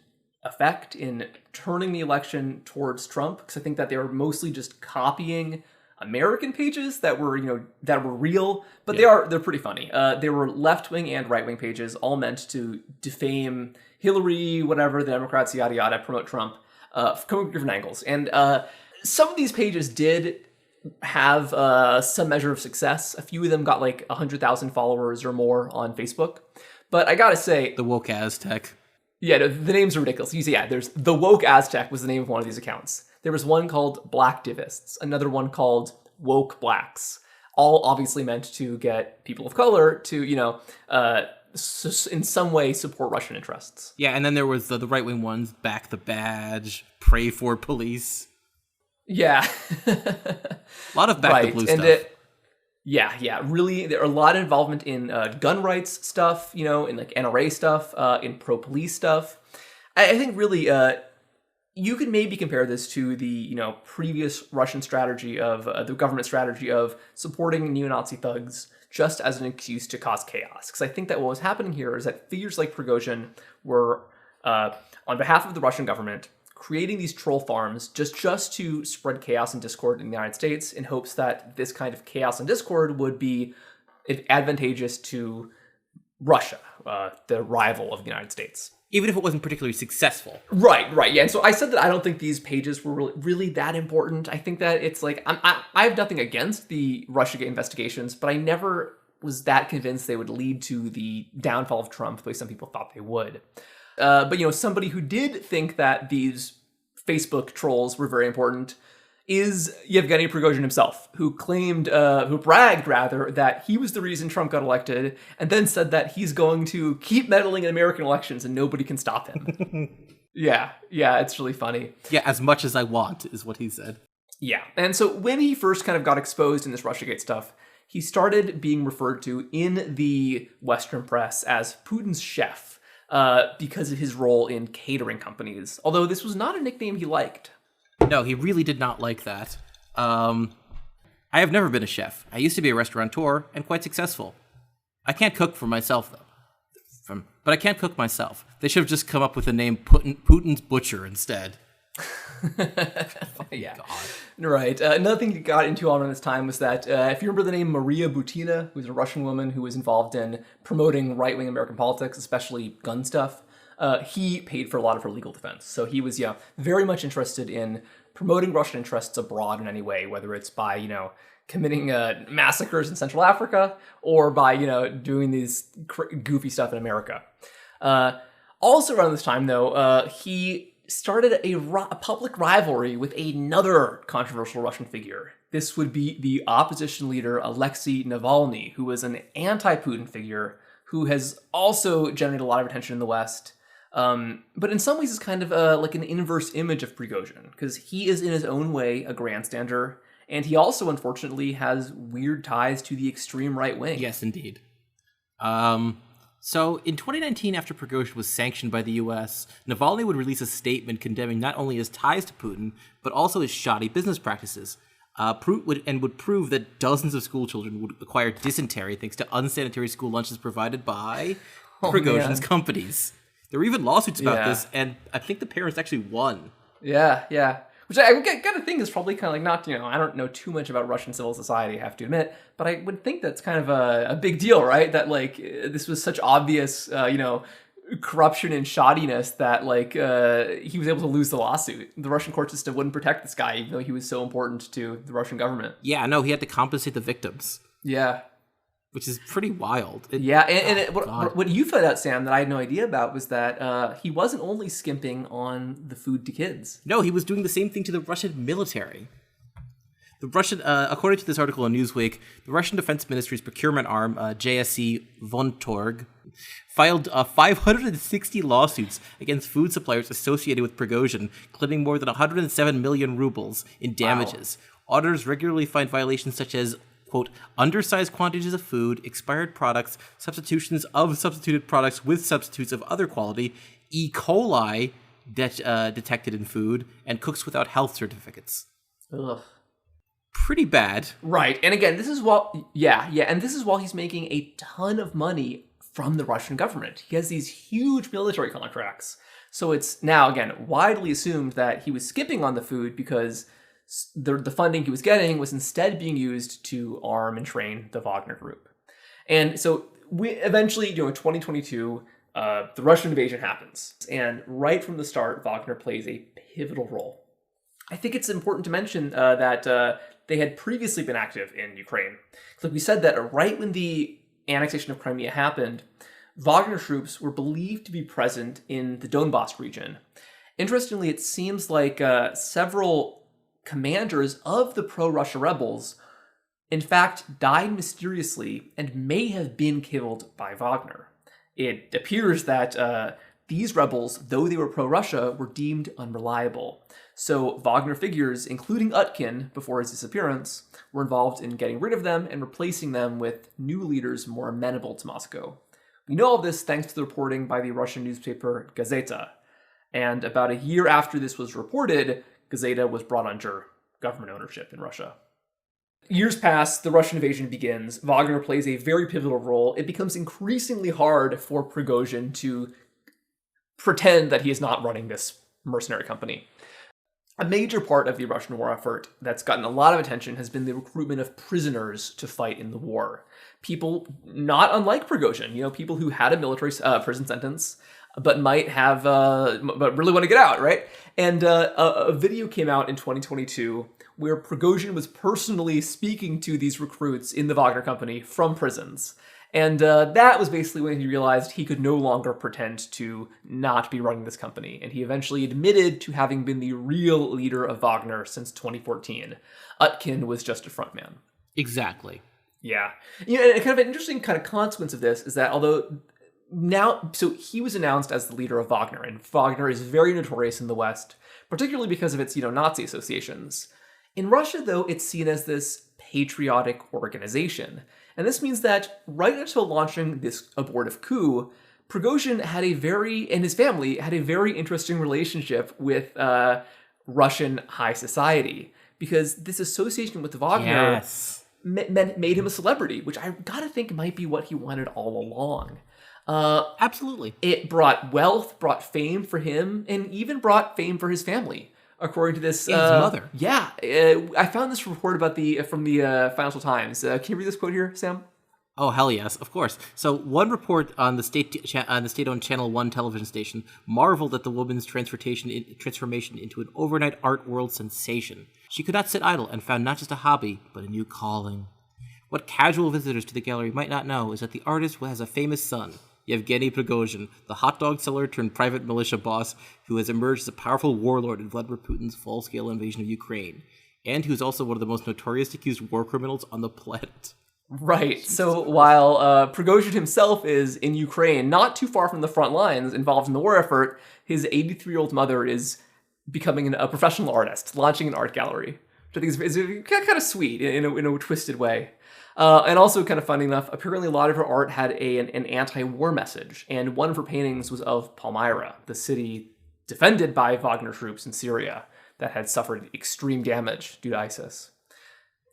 Speaker 1: effect in turning the election towards Trump, because I think that they were mostly just copying American pages that were real, but they're pretty funny. They were left-wing and right-wing pages, all meant to defame Hillary, whatever, the Democrats, yada yada, promote Trump, from different angles. And some of these pages did have some measure of success. A few of them got 100,000 followers or more on Facebook. But I gotta say,
Speaker 2: the woke Aztec.
Speaker 1: Yeah, no, the names are ridiculous. There's the woke Aztec was the name of one of these accounts. There was one called Black Divists, another one called Woke Blacks, all obviously meant to get people of color to, in some way support Russian interests.
Speaker 2: Yeah, and then there was the right-wing ones, Back the Badge, Pray for Police.
Speaker 1: Yeah.
Speaker 2: A lot of Back the Blue stuff.
Speaker 1: Really, there are a lot of involvement in gun rights stuff, in NRA stuff, in pro-police stuff. I think really, you could maybe compare this to the, previous Russian strategy of, the government strategy of supporting neo-Nazi thugs just as an excuse to cause chaos. Because I think that what was happening here is that figures like Prigozhin were, on behalf of the Russian government, creating these troll farms just to spread chaos and discord in the United States in hopes that this kind of chaos and discord would be advantageous to Russia, the rival of the United States.
Speaker 2: Even if it wasn't particularly successful.
Speaker 1: Right, yeah. And so I said that I don't think these pages were really that important. I think that it's I have nothing against the Russiagate investigations, but I never was that convinced they would lead to the downfall of Trump the way some people thought they would. But, somebody who did think that these Facebook trolls were very important is Yevgeny Prigozhin himself, who bragged rather, that he was the reason Trump got elected, and then said that he's going to keep meddling in American elections and nobody can stop him. Yeah, it's really funny.
Speaker 2: Yeah, as much as I want, is what he said.
Speaker 1: Yeah, and so when he first kind of got exposed in this Russiagate stuff, he started being referred to in the Western press as Putin's chef, because of his role in catering companies, although this was not a nickname he liked.
Speaker 2: No, he really did not like that. I have never been a chef. I used to be a restaurateur and quite successful. I can't cook for myself, though. But I can't cook myself. They should have just come up with the name Putin's Butcher instead.
Speaker 1: Yeah. God. Right. Another thing he got into on his time was that, if you remember the name Maria Butina, who was a Russian woman who was involved in promoting right-wing American politics, especially gun stuff, he paid for a lot of her legal defense. So he was, very much interested in promoting Russian interests abroad in any way, whether it's by, committing massacres in Central Africa or by, doing these goofy stuff in America. Also around this time, though, he started a public rivalry with another controversial Russian figure. This would be the opposition leader Alexei Navalny, who was an anti-Putin figure who has also generated a lot of attention in the West. But in some ways is kind of like an inverse image of Prigozhin, because he is in his own way a grandstander, and he also, unfortunately, has weird ties to the extreme right wing.
Speaker 2: Yes, indeed. So in 2019, after Prigozhin was sanctioned by the US, Navalny would release a statement condemning not only his ties to Putin, but also his shoddy business practices. Would prove that dozens of schoolchildren would acquire dysentery thanks to unsanitary school lunches provided by Prigozhin's companies. There were even lawsuits about this, and I think the parents actually won.
Speaker 1: Yeah. Which I gotta think is probably kind of like not, I don't know too much about Russian civil society, I have to admit, but I would think that's kind of a big deal, right? That, this was such obvious, corruption and shoddiness that, he was able to lose the lawsuit. The Russian court system wouldn't protect this guy, even though he was so important to the Russian government.
Speaker 2: Yeah, no, he had to compensate the victims.
Speaker 1: Yeah.
Speaker 2: Which is pretty wild.
Speaker 1: What you found out, Sam, that I had no idea about was that he wasn't only skimping on the food to kids.
Speaker 2: No, he was doing the same thing to the Russian military. According to this article in Newsweek, the Russian Defense Ministry's procurement arm, JSC Vontorg, filed 560 lawsuits against food suppliers associated with Prigozhin, claiming more than 107 million rubles in damages. Wow. Auditors regularly find violations such as, quote, undersized quantities of food, expired products, substitutions of substituted products with substitutes of other quality, E. coli detected in food, and cooks without health certificates.
Speaker 1: Ugh.
Speaker 2: Pretty bad.
Speaker 1: Right. And again, this is while he's making a ton of money from the Russian government. He has these huge military contracts. So it's now, again, widely assumed that he was skipping on the food because the funding he was getting was instead being used to arm and train the Wagner group. And so we eventually, in 2022, the Russian invasion happens. And right from the start, Wagner plays a pivotal role. I think it's important to mention that they had previously been active in Ukraine. Like we said, that right when the annexation of Crimea happened, Wagner troops were believed to be present in the Donbass region. Interestingly, it seems like several commanders of the pro-Russia rebels, in fact, died mysteriously and may have been killed by Wagner. It appears that these rebels, though they were pro-Russia, were deemed unreliable. So Wagner figures, including Utkin, before his disappearance, were involved in getting rid of them and replacing them with new leaders more amenable to Moscow. We know all this thanks to the reporting by the Russian newspaper Gazeta. And about a year after this was reported, Gazeta was brought under government ownership in Russia. Years pass, the Russian invasion begins. Wagner plays a very pivotal role. It becomes increasingly hard for Prigozhin to pretend that he is not running this mercenary company. A major part of the Russian war effort that's gotten a lot of attention has been the recruitment of prisoners to fight in the war. People not unlike Prigozhin, people who had a military prison sentence, but might have, but really want to get out, right? And a video came out in 2022 where Prigozhin was personally speaking to these recruits in the Wagner company from prisons. And that was basically when he realized he could no longer pretend to not be running this company. And he eventually admitted to having been the real leader of Wagner since 2014. Utkin was just a frontman.
Speaker 2: Exactly.
Speaker 1: Yeah. And kind of an interesting kind of consequence of this is that although now, so he was announced as the leader of Wagner, and Wagner is very notorious in the West, particularly because of its, Nazi associations. In Russia, though, it's seen as this patriotic organization. And this means that right until launching this abortive coup, Prigozhin and his family had a very interesting relationship with Russian high society, because this association with Wagner made him a celebrity, which I gotta think might be what he wanted all along.
Speaker 2: Absolutely.
Speaker 1: It brought wealth, brought fame for him, and even brought fame for his family. According to this,
Speaker 2: his mother.
Speaker 1: Yeah, I found this report from the Financial Times. Can you read this quote here, Sam?
Speaker 2: Oh, hell yes, of course. So one report on the state-owned Channel 1 television station marveled at the woman's transformation into an overnight art world sensation. She could not sit idle and found not just a hobby, but a new calling. What casual visitors to the gallery might not know is that the artist has a famous son, Yevgeny Prigozhin, the hot dog seller turned private militia boss who has emerged as a powerful warlord in Vladimir Putin's full-scale invasion of Ukraine, and who's also one of the most notorious accused war criminals on the planet.
Speaker 1: Right. So while Prigozhin himself is in Ukraine, not too far from the front lines, involved in the war effort, his 83-year-old mother is becoming a professional artist, launching an art gallery, which I think is kind of sweet in a twisted way. And also, kind of funny enough, apparently a lot of her art had an anti-war message, and one of her paintings was of Palmyra, the city defended by Wagner troops in Syria that had suffered extreme damage due to ISIS.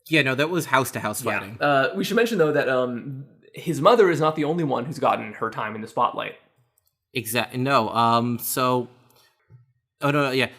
Speaker 2: Yeah, no, that was house-to-house fighting.
Speaker 1: We should mention, though, that his mother is not the only one who's gotten her time in the spotlight.
Speaker 2: Exactly. No. So on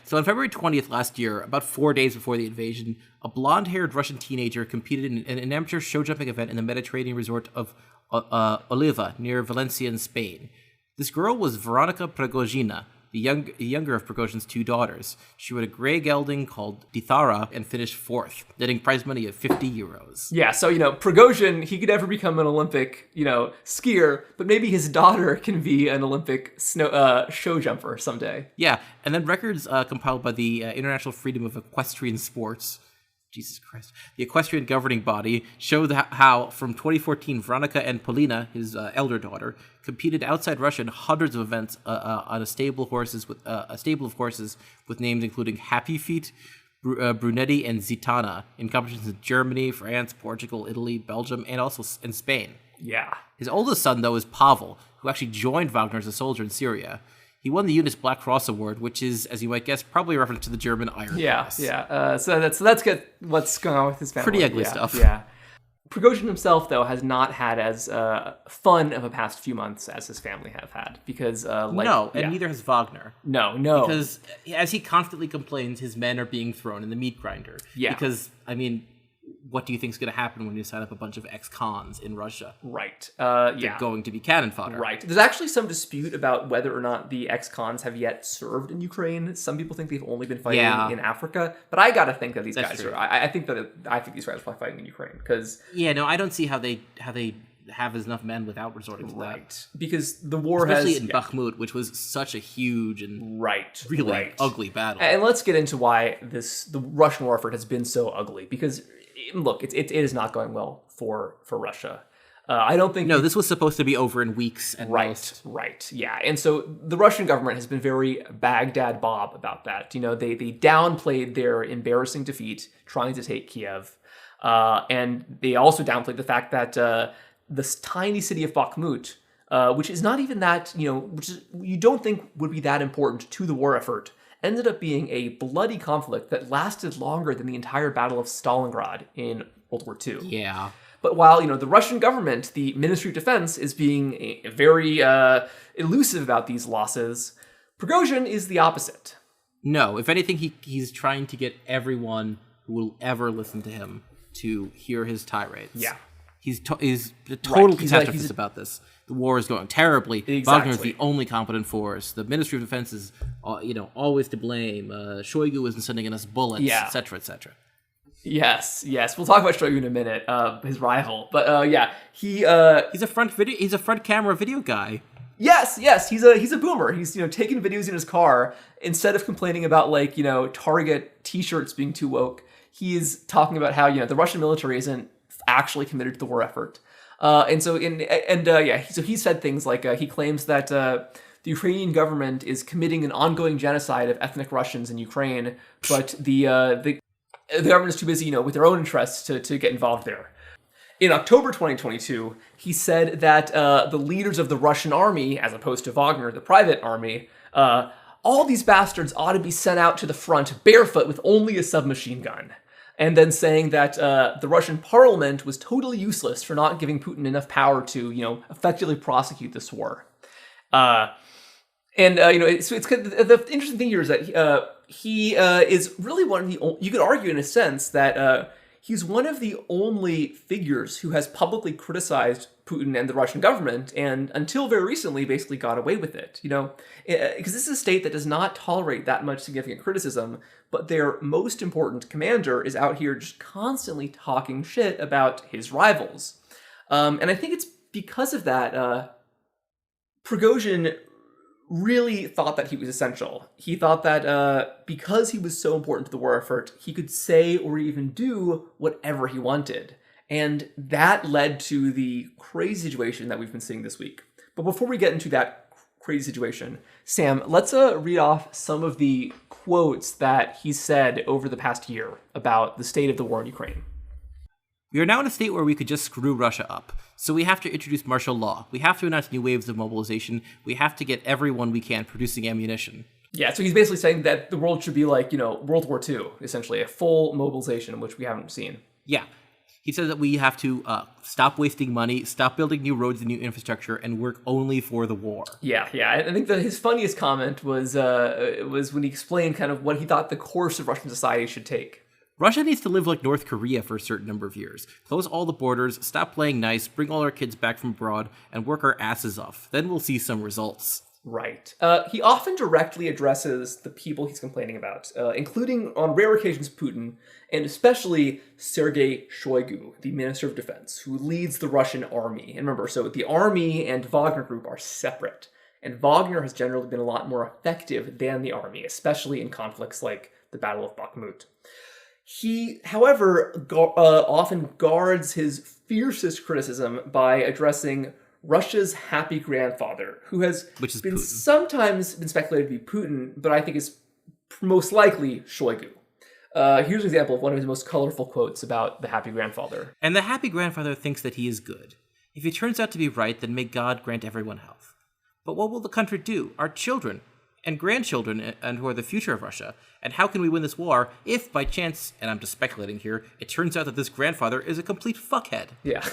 Speaker 2: February 20th last year, about 4 days before the invasion, a blonde-haired Russian teenager competed in an amateur show jumping event in the Mediterranean resort of Oliva near Valencia in Spain. This girl was Veronika Prigozhina, the younger of Prigozhin's two daughters. She rode a grey gelding called Dithara and finished fourth, netting prize money of 50 euros.
Speaker 1: Yeah, so, Prigozhin, he could never become an Olympic, skier, but maybe his daughter can be an Olympic show jumper someday.
Speaker 2: Yeah, and then records compiled by the International Freedom of Equestrian Sports, Jesus Christ, the equestrian governing body, showed how from 2014 Veronika and Polina, his elder daughter, competed outside Russia in hundreds of events on a stable of horses with names including Happy Feet, Brunetti, and Zitana in competitions in Germany, France, Portugal, Italy, Belgium, and also in Spain.
Speaker 1: Yeah.
Speaker 2: His oldest son, though, is Pavel, who actually joined Wagner as a soldier in Syria. He won the unit's Black Cross Award, which is, as you might guess, probably a reference to the German Iron Cross.
Speaker 1: Yeah. So that's good. What's going on with his family?
Speaker 2: Pretty ugly stuff.
Speaker 1: Yeah. Prigozhin himself, though, has not had as fun of a past few months as his family have had, because
Speaker 2: neither has Wagner.
Speaker 1: No.
Speaker 2: Because as he constantly complains, his men are being thrown in the meat grinder.
Speaker 1: Yeah.
Speaker 2: Because what do you think is going to happen when you sign up a bunch of ex-cons in Russia?
Speaker 1: Right.
Speaker 2: They're going to be cannon fodder.
Speaker 1: Right. There's actually some dispute about whether or not the ex-cons have yet served in Ukraine. Some people think they've only been fighting in Africa, but I gotta think that these guys are. I think these guys are probably fighting in Ukraine because.
Speaker 2: Yeah. No, I don't see how they have enough men without resorting to that.
Speaker 1: Right. Because the war
Speaker 2: especially in Bakhmut, which was such a huge and really ugly battle.
Speaker 1: And let's get into why the Russian war effort has been so ugly. Because look, it is not going well for Russia. I don't think...
Speaker 2: No, this was supposed to be over in weeks at most.
Speaker 1: Right, yeah. And so the Russian government has been very Baghdad Bob about that. They downplayed their embarrassing defeat trying to take Kiev. And they also downplayed the fact that this tiny city of Bakhmut, which is not even that, which is, you don't think would be that important to the war effort, ended up being a bloody conflict that lasted longer than the entire Battle of Stalingrad in World War II.
Speaker 2: Yeah.
Speaker 1: But while, the Russian government, the Ministry of Defense, is being very elusive about these losses, Prigozhin is the opposite.
Speaker 2: No, if anything, he's trying to get everyone who will ever listen to him to hear his tirades.
Speaker 1: Yeah.
Speaker 2: He's a total catastrophist about this. The war is going terribly.
Speaker 1: Exactly.
Speaker 2: Wagner is the only competent force. The Ministry of Defense is, always to blame. Shoigu isn't sending us bullets, etc., etc.
Speaker 1: Yes, yes. We'll talk about Shoigu in a minute, his rival. But yeah,
Speaker 2: He's a front camera video guy.
Speaker 1: Yes, yes, he's a boomer. He's taking videos in his car instead of complaining about Target T-shirts being too woke. He's talking about how the Russian military isn't actually committed to the war effort. So he said things like he claims that the Ukrainian government is committing an ongoing genocide of ethnic Russians in Ukraine, but the government is too busy with their own interests to get involved there. In October 2022, he said that the leaders of the Russian army, as opposed to Wagner, the private army, all these bastards ought to be sent out to the front barefoot with only a submachine gun. And then saying that the Russian parliament was totally useless for not giving Putin enough power to, effectively prosecute this war. The interesting thing here is that he is really one of the, you could argue in a sense that he's one of the only figures who has publicly criticized Putin and the Russian government, and until very recently basically got away with it, because this is a state that does not tolerate that much significant criticism, but their most important commander is out here just constantly talking shit about his rivals. And I think it's because of that, Prigozhin really thought that he was essential. He thought that because he was so important to the war effort, he could say or even do whatever he wanted. And that led to the crazy situation that we've been seeing this week. But before we get into that crazy situation, Sam, let's read off some of the quotes that he said over the past year about the state of the war in Ukraine.
Speaker 2: We are now in a state where we could just screw Russia up. So we have to introduce martial law. We have to announce new waves of mobilization. We have to get everyone we can producing ammunition.
Speaker 1: Yeah, so he's basically saying that the world should be like, World War II, essentially, a full mobilization, which we haven't seen.
Speaker 2: Yeah. He says that we have to stop wasting money, stop building new roads and new infrastructure, and work only for the war.
Speaker 1: Yeah. I think that his funniest comment was when he explained kind of what he thought the course of Russian society should take.
Speaker 2: Russia needs to live like North Korea for a certain number of years. Close all the borders, stop playing nice, bring all our kids back from abroad, and work our asses off. Then we'll see some results.
Speaker 1: Right. He often directly addresses the people he's complaining about, including, on rare occasions, Putin, and especially Sergei Shoigu, the Minister of Defense, who leads the Russian army. And remember, so the army and Wagner Group are separate, and Wagner has generally been a lot more effective than the army, especially in conflicts like the Battle of Bakhmut. He, however, often guards his fiercest criticism by addressing Russia's happy grandfather, who has sometimes been speculated to be Putin, but I think is most likely Shoigu. Here's an example of one of his most colorful quotes about the happy grandfather.
Speaker 2: And the happy grandfather thinks that he is good. If he turns out to be right, then may God grant everyone health. But what will the country do? Our children and grandchildren, and who are the future of Russia? And how can we win this war if, by chance, and I'm just speculating here, it turns out that this grandfather is a complete fuckhead?
Speaker 1: Yeah.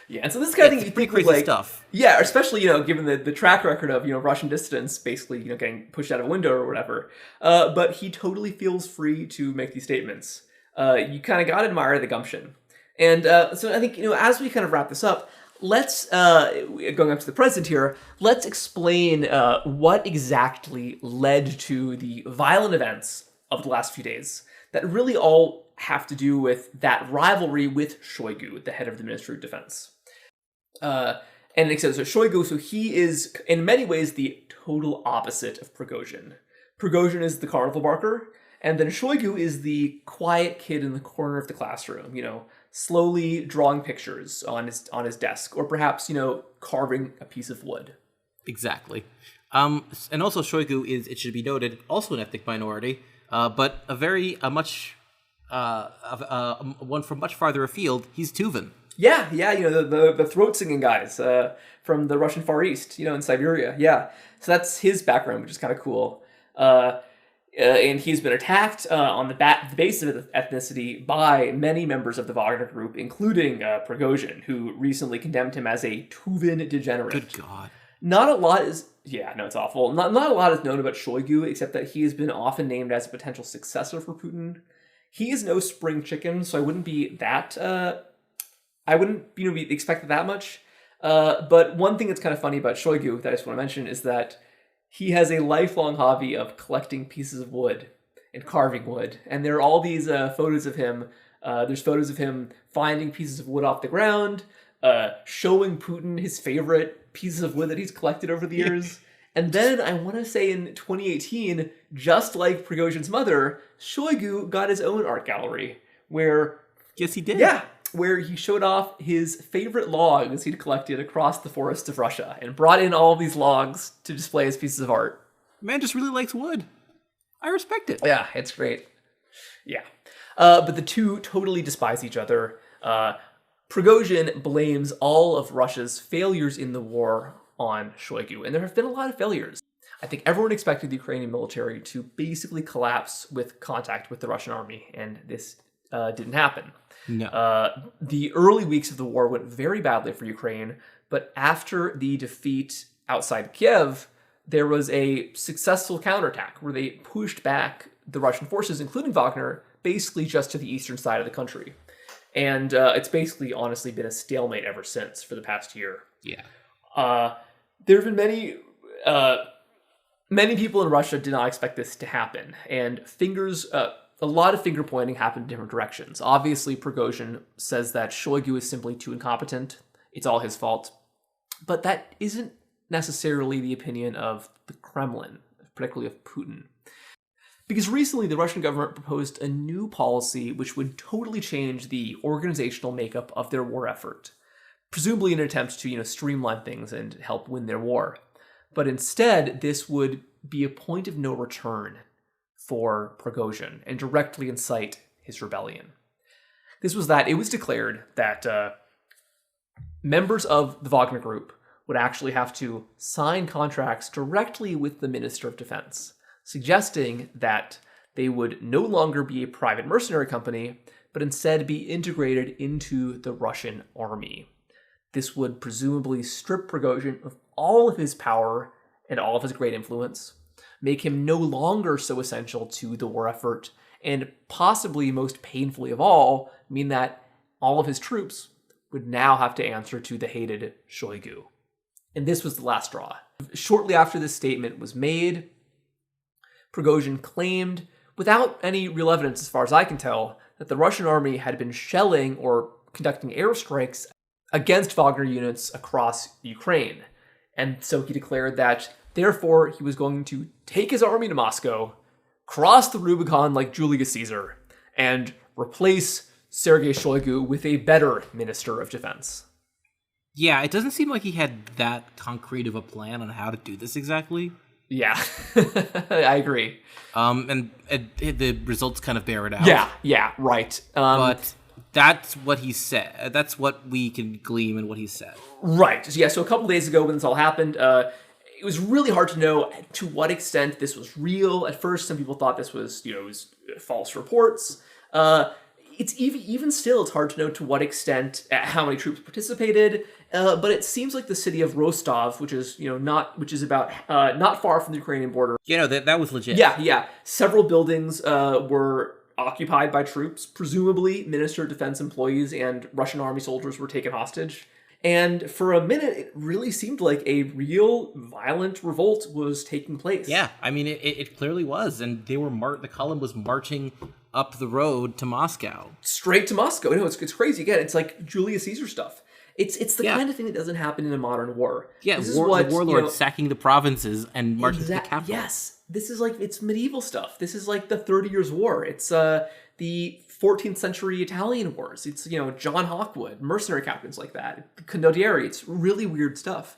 Speaker 1: Yeah, and so this kind of thing,
Speaker 2: pretty crazy stuff.
Speaker 1: Yeah, especially, given the track record of, Russian dissidents basically, getting pushed out of a window or whatever. But he totally feels free to make these statements. You kind of gotta admire the gumption. And so I think, as we kind of wrap this up, let's, going up to the present here, let's explain what exactly led to the violent events of the last few days that really all have to do with that rivalry with Shoigu, the head of the Ministry of Defense. And it says, so Shoigu, so he is, in many ways, the total opposite of Prigozhin. Prigozhin is the carnival barker, and then Shoigu is the quiet kid in the corner of the classroom, slowly drawing pictures on his desk, or perhaps, carving a piece of wood.
Speaker 2: Exactly. And also Shoigu is, it should be noted, also an ethnic minority, but one from much farther afield. He's Tuvan.
Speaker 1: Yeah, the throat singing guys from the Russian Far East, in Siberia. Yeah, so that's his background, which is kind of cool. And he's been attacked on the basis of ethnicity by many members of the Wagner Group, including Prigozhin, who recently condemned him as a Tuvan degenerate.
Speaker 2: Good God.
Speaker 1: Not a lot is... Yeah, no, it's awful. Not a lot is known about Shoigu, except that he has been often named as a potential successor for Putin. He is no spring chicken, so I wouldn't be that... I wouldn't be expected that much. But one thing that's kind of funny about Shoigu that I just want to mention is that he has a lifelong hobby of collecting pieces of wood. and carving wood. And there are all these photos of him. There's photos of him finding pieces of wood off the ground, showing Putin his favorite pieces of wood that he's collected over the years. And then I want to say in 2018, just like Prigozhin's mother, Shoigu got his own art gallery where...
Speaker 2: Yes, he did.
Speaker 1: Yeah, where he showed off his favorite logs he'd collected across the forests of Russia and brought in all these logs to display as pieces of art.
Speaker 2: Man just really likes wood. I respect it.
Speaker 1: Yeah, it's great. Yeah. But the two totally despise each other. Prigozhin blames all of Russia's failures in the war on Shoigu, and there have been a lot of failures. I think everyone expected the Ukrainian military to basically collapse with contact with the Russian army, and this didn't happen.
Speaker 2: No.
Speaker 1: The early weeks of the war went very badly for Ukraine, but after the defeat outside Kiev, there was a successful counterattack where they pushed back the Russian forces, including Wagner, basically just to the eastern side of the country. And it's basically, honestly, been a stalemate ever since for the past year.
Speaker 2: Yeah.
Speaker 1: There have been many people in Russia did not expect this to happen, and a lot of finger pointing happened in different directions. Obviously, Prigozhin says that Shoigu is simply too incompetent. It's all his fault. But that isn't necessarily the opinion of the Kremlin, particularly of Putin. Because recently the Russian government proposed a new policy which would totally change the organizational makeup of their war effort, presumably in an attempt to, streamline things and help win their war. But instead, this would be a point of no return for Prigozhin and directly incite his rebellion. This was that it was declared that members of the Wagner Group would actually have to sign contracts directly with the Minister of Defense, suggesting that they would no longer be a private mercenary company, but instead be integrated into the Russian army. This would presumably strip Prigozhin of all of his power and all of his great influence, make him no longer so essential to the war effort, and possibly most painfully of all, mean that all of his troops would now have to answer to the hated Shoigu. And this was the last straw. Shortly after this statement was made, Prigozhin claimed, without any real evidence as far as I can tell, that the Russian army had been shelling or conducting airstrikes against Wagner units across Ukraine. And so he declared that, therefore, he was going to take his army to Moscow, cross the Rubicon like Julius Caesar, and replace Sergei Shoigu with a better Minister of Defense.
Speaker 2: Yeah, it doesn't seem like he had that concrete of a plan on how to do this exactly.
Speaker 1: Yeah, I agree.
Speaker 2: And the results kind of bear it out.
Speaker 1: Yeah, right.
Speaker 2: But that's what he said. That's what we can glean in what he said.
Speaker 1: Right. Yeah, so a couple days ago when this all happened, it was really hard to know to what extent this was real. At first, some people thought this was, it was false reports. It's even still, it's hard to know to what extent, how many troops participated. But it seems like the city of Rostov, which is about not far from the Ukrainian border.
Speaker 2: That was legit.
Speaker 1: Yeah. Several buildings were occupied by troops. Presumably, Minister of Defense employees and Russian army soldiers were taken hostage. And for a minute, it really seemed like a real violent revolt was taking place.
Speaker 2: Yeah, I mean, it clearly was, and they were the column was marching up the road to Moscow,
Speaker 1: straight to Moscow. It's crazy. Again, it's like Julius Caesar stuff. It's the kind of thing that doesn't happen in a modern war.
Speaker 2: Yeah, the warlord sacking the provinces and marching to the capital.
Speaker 1: Yes, this is like, it's medieval stuff. This is like the 30 Years' War. It's the 14th century Italian wars. It's, John Hawkwood, mercenary captains like that, Condottieri. It's really weird stuff.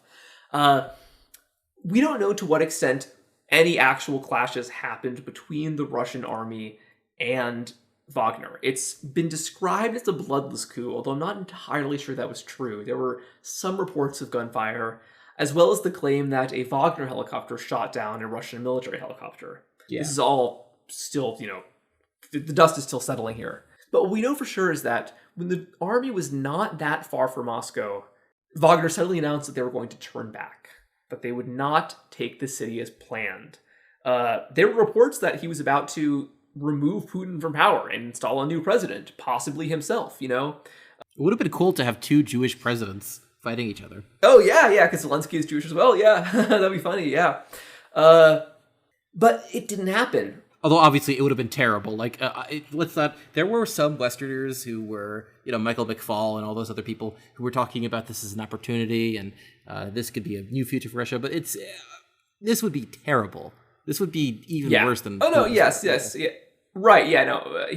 Speaker 1: We don't know to what extent any actual clashes happened between the Russian army and Wagner. It's been described as a bloodless coup, although I'm not entirely sure that was true. There were some reports of gunfire, as well as the claim that a Wagner helicopter shot down a Russian military helicopter. Yeah. This is all still, the dust is still settling here. But what we know for sure is that when the army was not that far from Moscow, Wagner suddenly announced that they were going to turn back, that they would not take the city as planned. There were reports that he was about to remove Putin from power and install a new president, possibly himself, It
Speaker 2: would have been cool to have two Jewish presidents fighting each other.
Speaker 1: Oh, yeah, because Zelensky is Jewish as well, yeah. That'd be funny, yeah. But it didn't happen.
Speaker 2: Although obviously it would have been terrible. Like, let's not. There were some Westerners who were, Michael McFaul and all those other people who were talking about this as an opportunity and this could be a new future for Russia. But this would be terrible. This would be even worse than.
Speaker 1: Oh no! Yes. Yeah. Right. Yeah. No.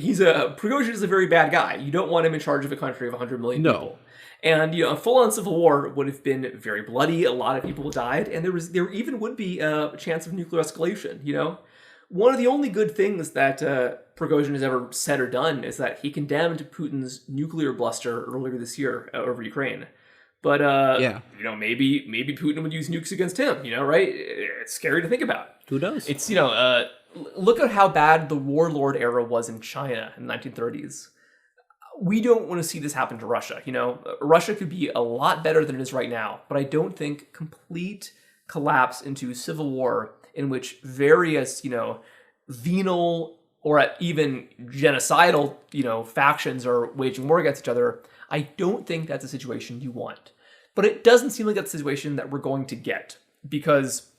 Speaker 1: Prigozhin is a very bad guy. You don't want him in charge of a country of 100 million people. And a full-on civil war would have been very bloody. A lot of people died, and there even would be a chance of nuclear escalation. One of the only good things that Prigozhin has ever said or done is that he condemned Putin's nuclear bluster earlier this year over Ukraine. But maybe Putin would use nukes against him. Right? It's scary to think about.
Speaker 2: Who knows?
Speaker 1: It's look at how bad the warlord era was in China in the 1930s. We don't want to see this happen to Russia. Russia could be a lot better than it is right now, but I don't think complete collapse into civil war in which various, venal or even genocidal, factions are waging war against each other. I don't think that's a situation you want. But it doesn't seem like that's a situation that we're going to get, because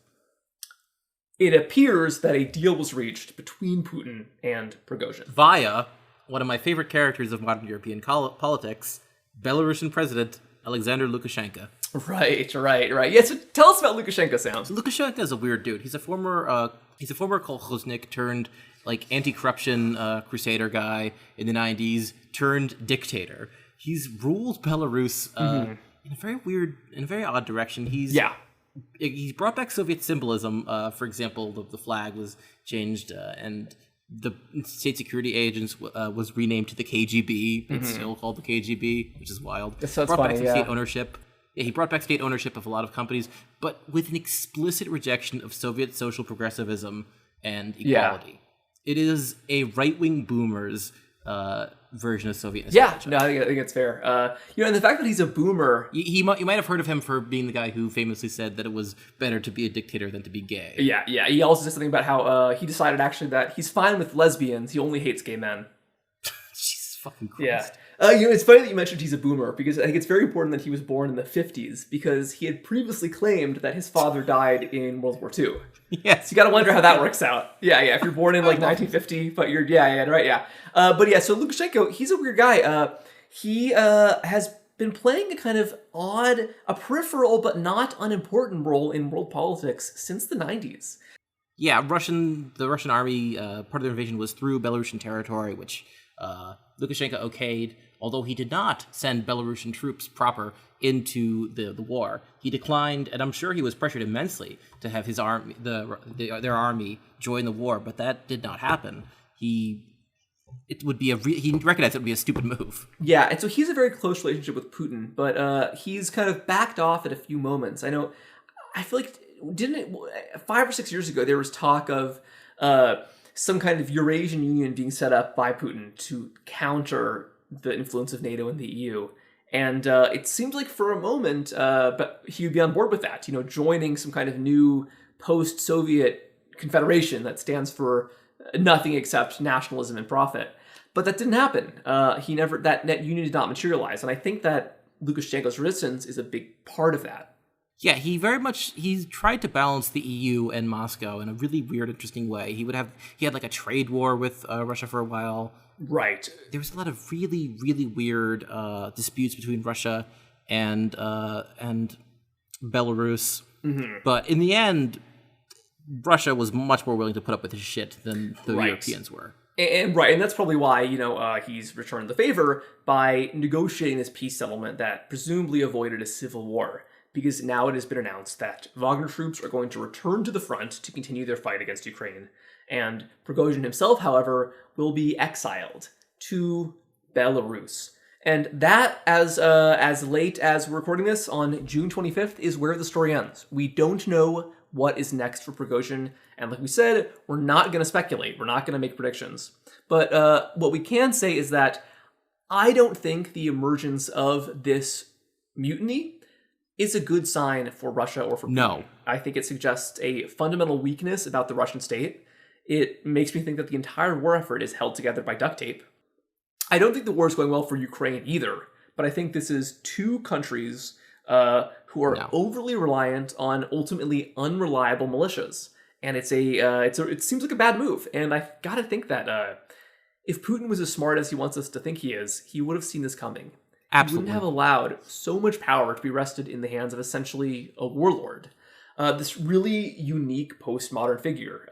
Speaker 1: it appears that a deal was reached between Putin and Prigozhin.
Speaker 2: Via one of my favorite characters of modern European politics, Belarusian President Alexander Lukashenko.
Speaker 1: Right. Yeah, so tell us about Lukashenko, Sam.
Speaker 2: So Lukashenko is a weird dude. He's a former kolkhoznik turned anti-corruption crusader guy in the 90s turned dictator. He's ruled Belarus in a very odd direction. He's brought back Soviet symbolism. For example, the flag was changed and the state security agents was renamed to the KGB. It's still called the KGB, which is wild.
Speaker 1: So it's funny,
Speaker 2: state ownership. Yeah, he brought back state ownership of a lot of companies, but with an explicit rejection of Soviet social progressivism and equality. It is a right-wing boomer's version of Soviet nostalgia.
Speaker 1: Yeah, no, I think it's fair. And the fact that he's a boomer...
Speaker 2: You might have heard of him for being the guy who famously said that it was better to be a dictator than to be gay.
Speaker 1: Yeah. He also said something about how he decided actually that he's fine with lesbians, he only hates gay men.
Speaker 2: Jesus fucking Christ.
Speaker 1: Yeah. It's funny that you mentioned he's a boomer, because I think it's very important that he was born in the 50s, because he had previously claimed that his father died in World War II.
Speaker 2: Yes.
Speaker 1: So you gotta wonder how that works out. Yeah, if you're born in 1950, but you're, right. So Lukashenko, he's a weird guy. He has been playing a kind of odd, a peripheral but not unimportant role in world politics since the 90s.
Speaker 2: Yeah, the Russian army, part of their invasion was through Belarusian territory, which Lukashenko okayed, although he did not send Belarusian troops proper into the war. He declined, and I'm sure he was pressured immensely to have his army, their army, join the war, but that did not happen. He recognized it would be a stupid move.
Speaker 1: Yeah, and so he's a very close relationship with Putin, but he's kind of backed off at a few moments. I feel like, 5 or 6 years ago, there was talk of some kind of Eurasian Union being set up by Putin to counter the influence of NATO and the EU. And it seems like for a moment, but he would be on board with that, joining some kind of new post-Soviet confederation that stands for nothing except nationalism and profit. But that didn't happen. That union did not materialize. And I think that Lukashenko's resistance is a big part of that.
Speaker 2: Yeah, he tried to balance the EU and Moscow in a really weird, interesting way. He had a trade war with Russia for a while.
Speaker 1: Right.
Speaker 2: There was a lot of really, really weird disputes between Russia and Belarus. Mm-hmm. But in the end, Russia was much more willing to put up with his shit than the Europeans were.
Speaker 1: And that's probably why, he's returned the favor by negotiating this peace settlement that presumably avoided a civil war. Because now it has been announced that Wagner troops are going to return to the front to continue their fight against Ukraine. And Prigozhin himself, however, will be exiled to Belarus. And that, as late as we're recording this, on June 25th, is where the story ends. We don't know what is next for Prigozhin. And like we said, we're not going to speculate. We're not going to make predictions. But what we can say is that I don't think the emergence of this mutiny is a good sign for Russia or for Putin.
Speaker 2: No.
Speaker 1: I think it suggests a fundamental weakness about the Russian state. It makes me think that the entire war effort is held together by duct tape. I don't think the war is going well for Ukraine either, but I think this is two countries who are overly reliant on ultimately unreliable militias. And it seems like a bad move. And I gotta think that if Putin was as smart as he wants us to think he is, he would have seen this coming.
Speaker 2: Absolutely.
Speaker 1: He wouldn't have allowed so much power to be rested in the hands of essentially a warlord. This really unique postmodern figure.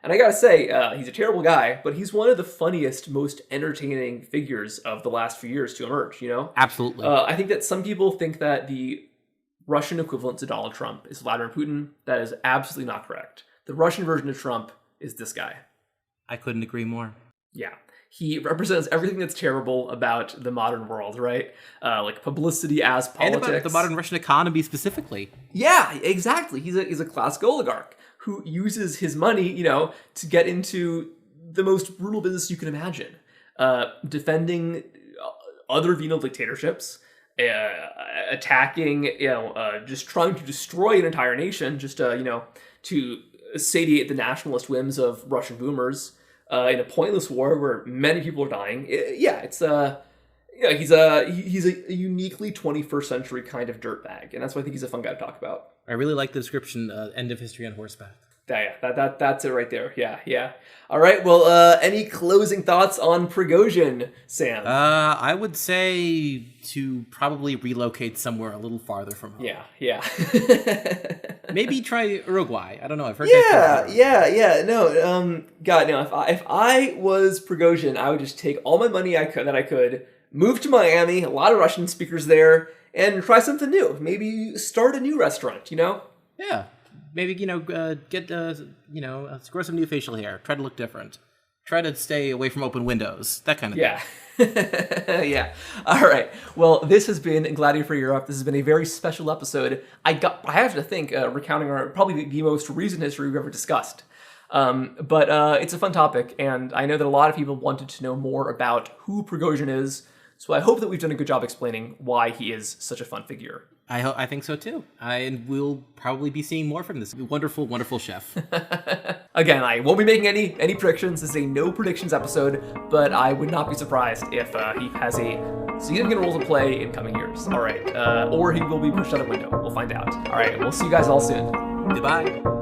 Speaker 1: And I gotta say, he's a terrible guy, but he's one of the funniest, most entertaining figures of the last few years to emerge, you know?
Speaker 2: Absolutely.
Speaker 1: I think that some people think that the Russian equivalent to Donald Trump is Vladimir Putin. That is absolutely not correct. The Russian version of Trump is this guy.
Speaker 2: I couldn't agree more.
Speaker 1: Yeah. He represents everything that's terrible about the modern world, right? Like publicity as politics.
Speaker 2: And about the modern Russian economy specifically.
Speaker 1: Yeah, exactly. He's a classic oligarch who uses his money, you know, to get into the most brutal business you can imagine. Defending other venal dictatorships, attacking, just trying to destroy an entire nation, just, to satiate the nationalist whims of Russian boomers in a pointless war where many people are dying. He's a uniquely 21st century kind of dirtbag, and that's why I think he's a fun guy to talk about.
Speaker 2: I really like the description, end of history on horseback.
Speaker 1: That's it right there. Yeah. All right, well, any closing thoughts on Prigozhin, Sam?
Speaker 2: I would say to probably relocate somewhere a little farther from home.
Speaker 1: Yeah.
Speaker 2: Maybe try Uruguay. I don't know. I've heard
Speaker 1: Yeah. No, God, no. If I was Prigozhin, I would just take all my money that I could, move to Miami, a lot of Russian speakers there, and try something new. Maybe start a new restaurant, you know?
Speaker 2: Yeah. Maybe, grow some new facial hair. Try to look different. Try to stay away from open windows. That kind of
Speaker 1: thing. Yeah. All right. Well, this has been Gladiator for Europe. This has been a very special episode. I have to think, recounting probably the most recent history we've ever discussed. But it's a fun topic, and I know that a lot of people wanted to know more about who Prigozhin is, so I hope that we've done a good job explaining why he is such a fun figure.
Speaker 2: I think so too. And we'll probably be seeing more from this wonderful, wonderful chef.
Speaker 1: Again, I won't be making any predictions. This is a no predictions episode, but I would not be surprised if he has a significant role to play in coming years. All right. Or he will be pushed out a window. We'll find out. All right. We'll see you guys all soon.
Speaker 2: Goodbye.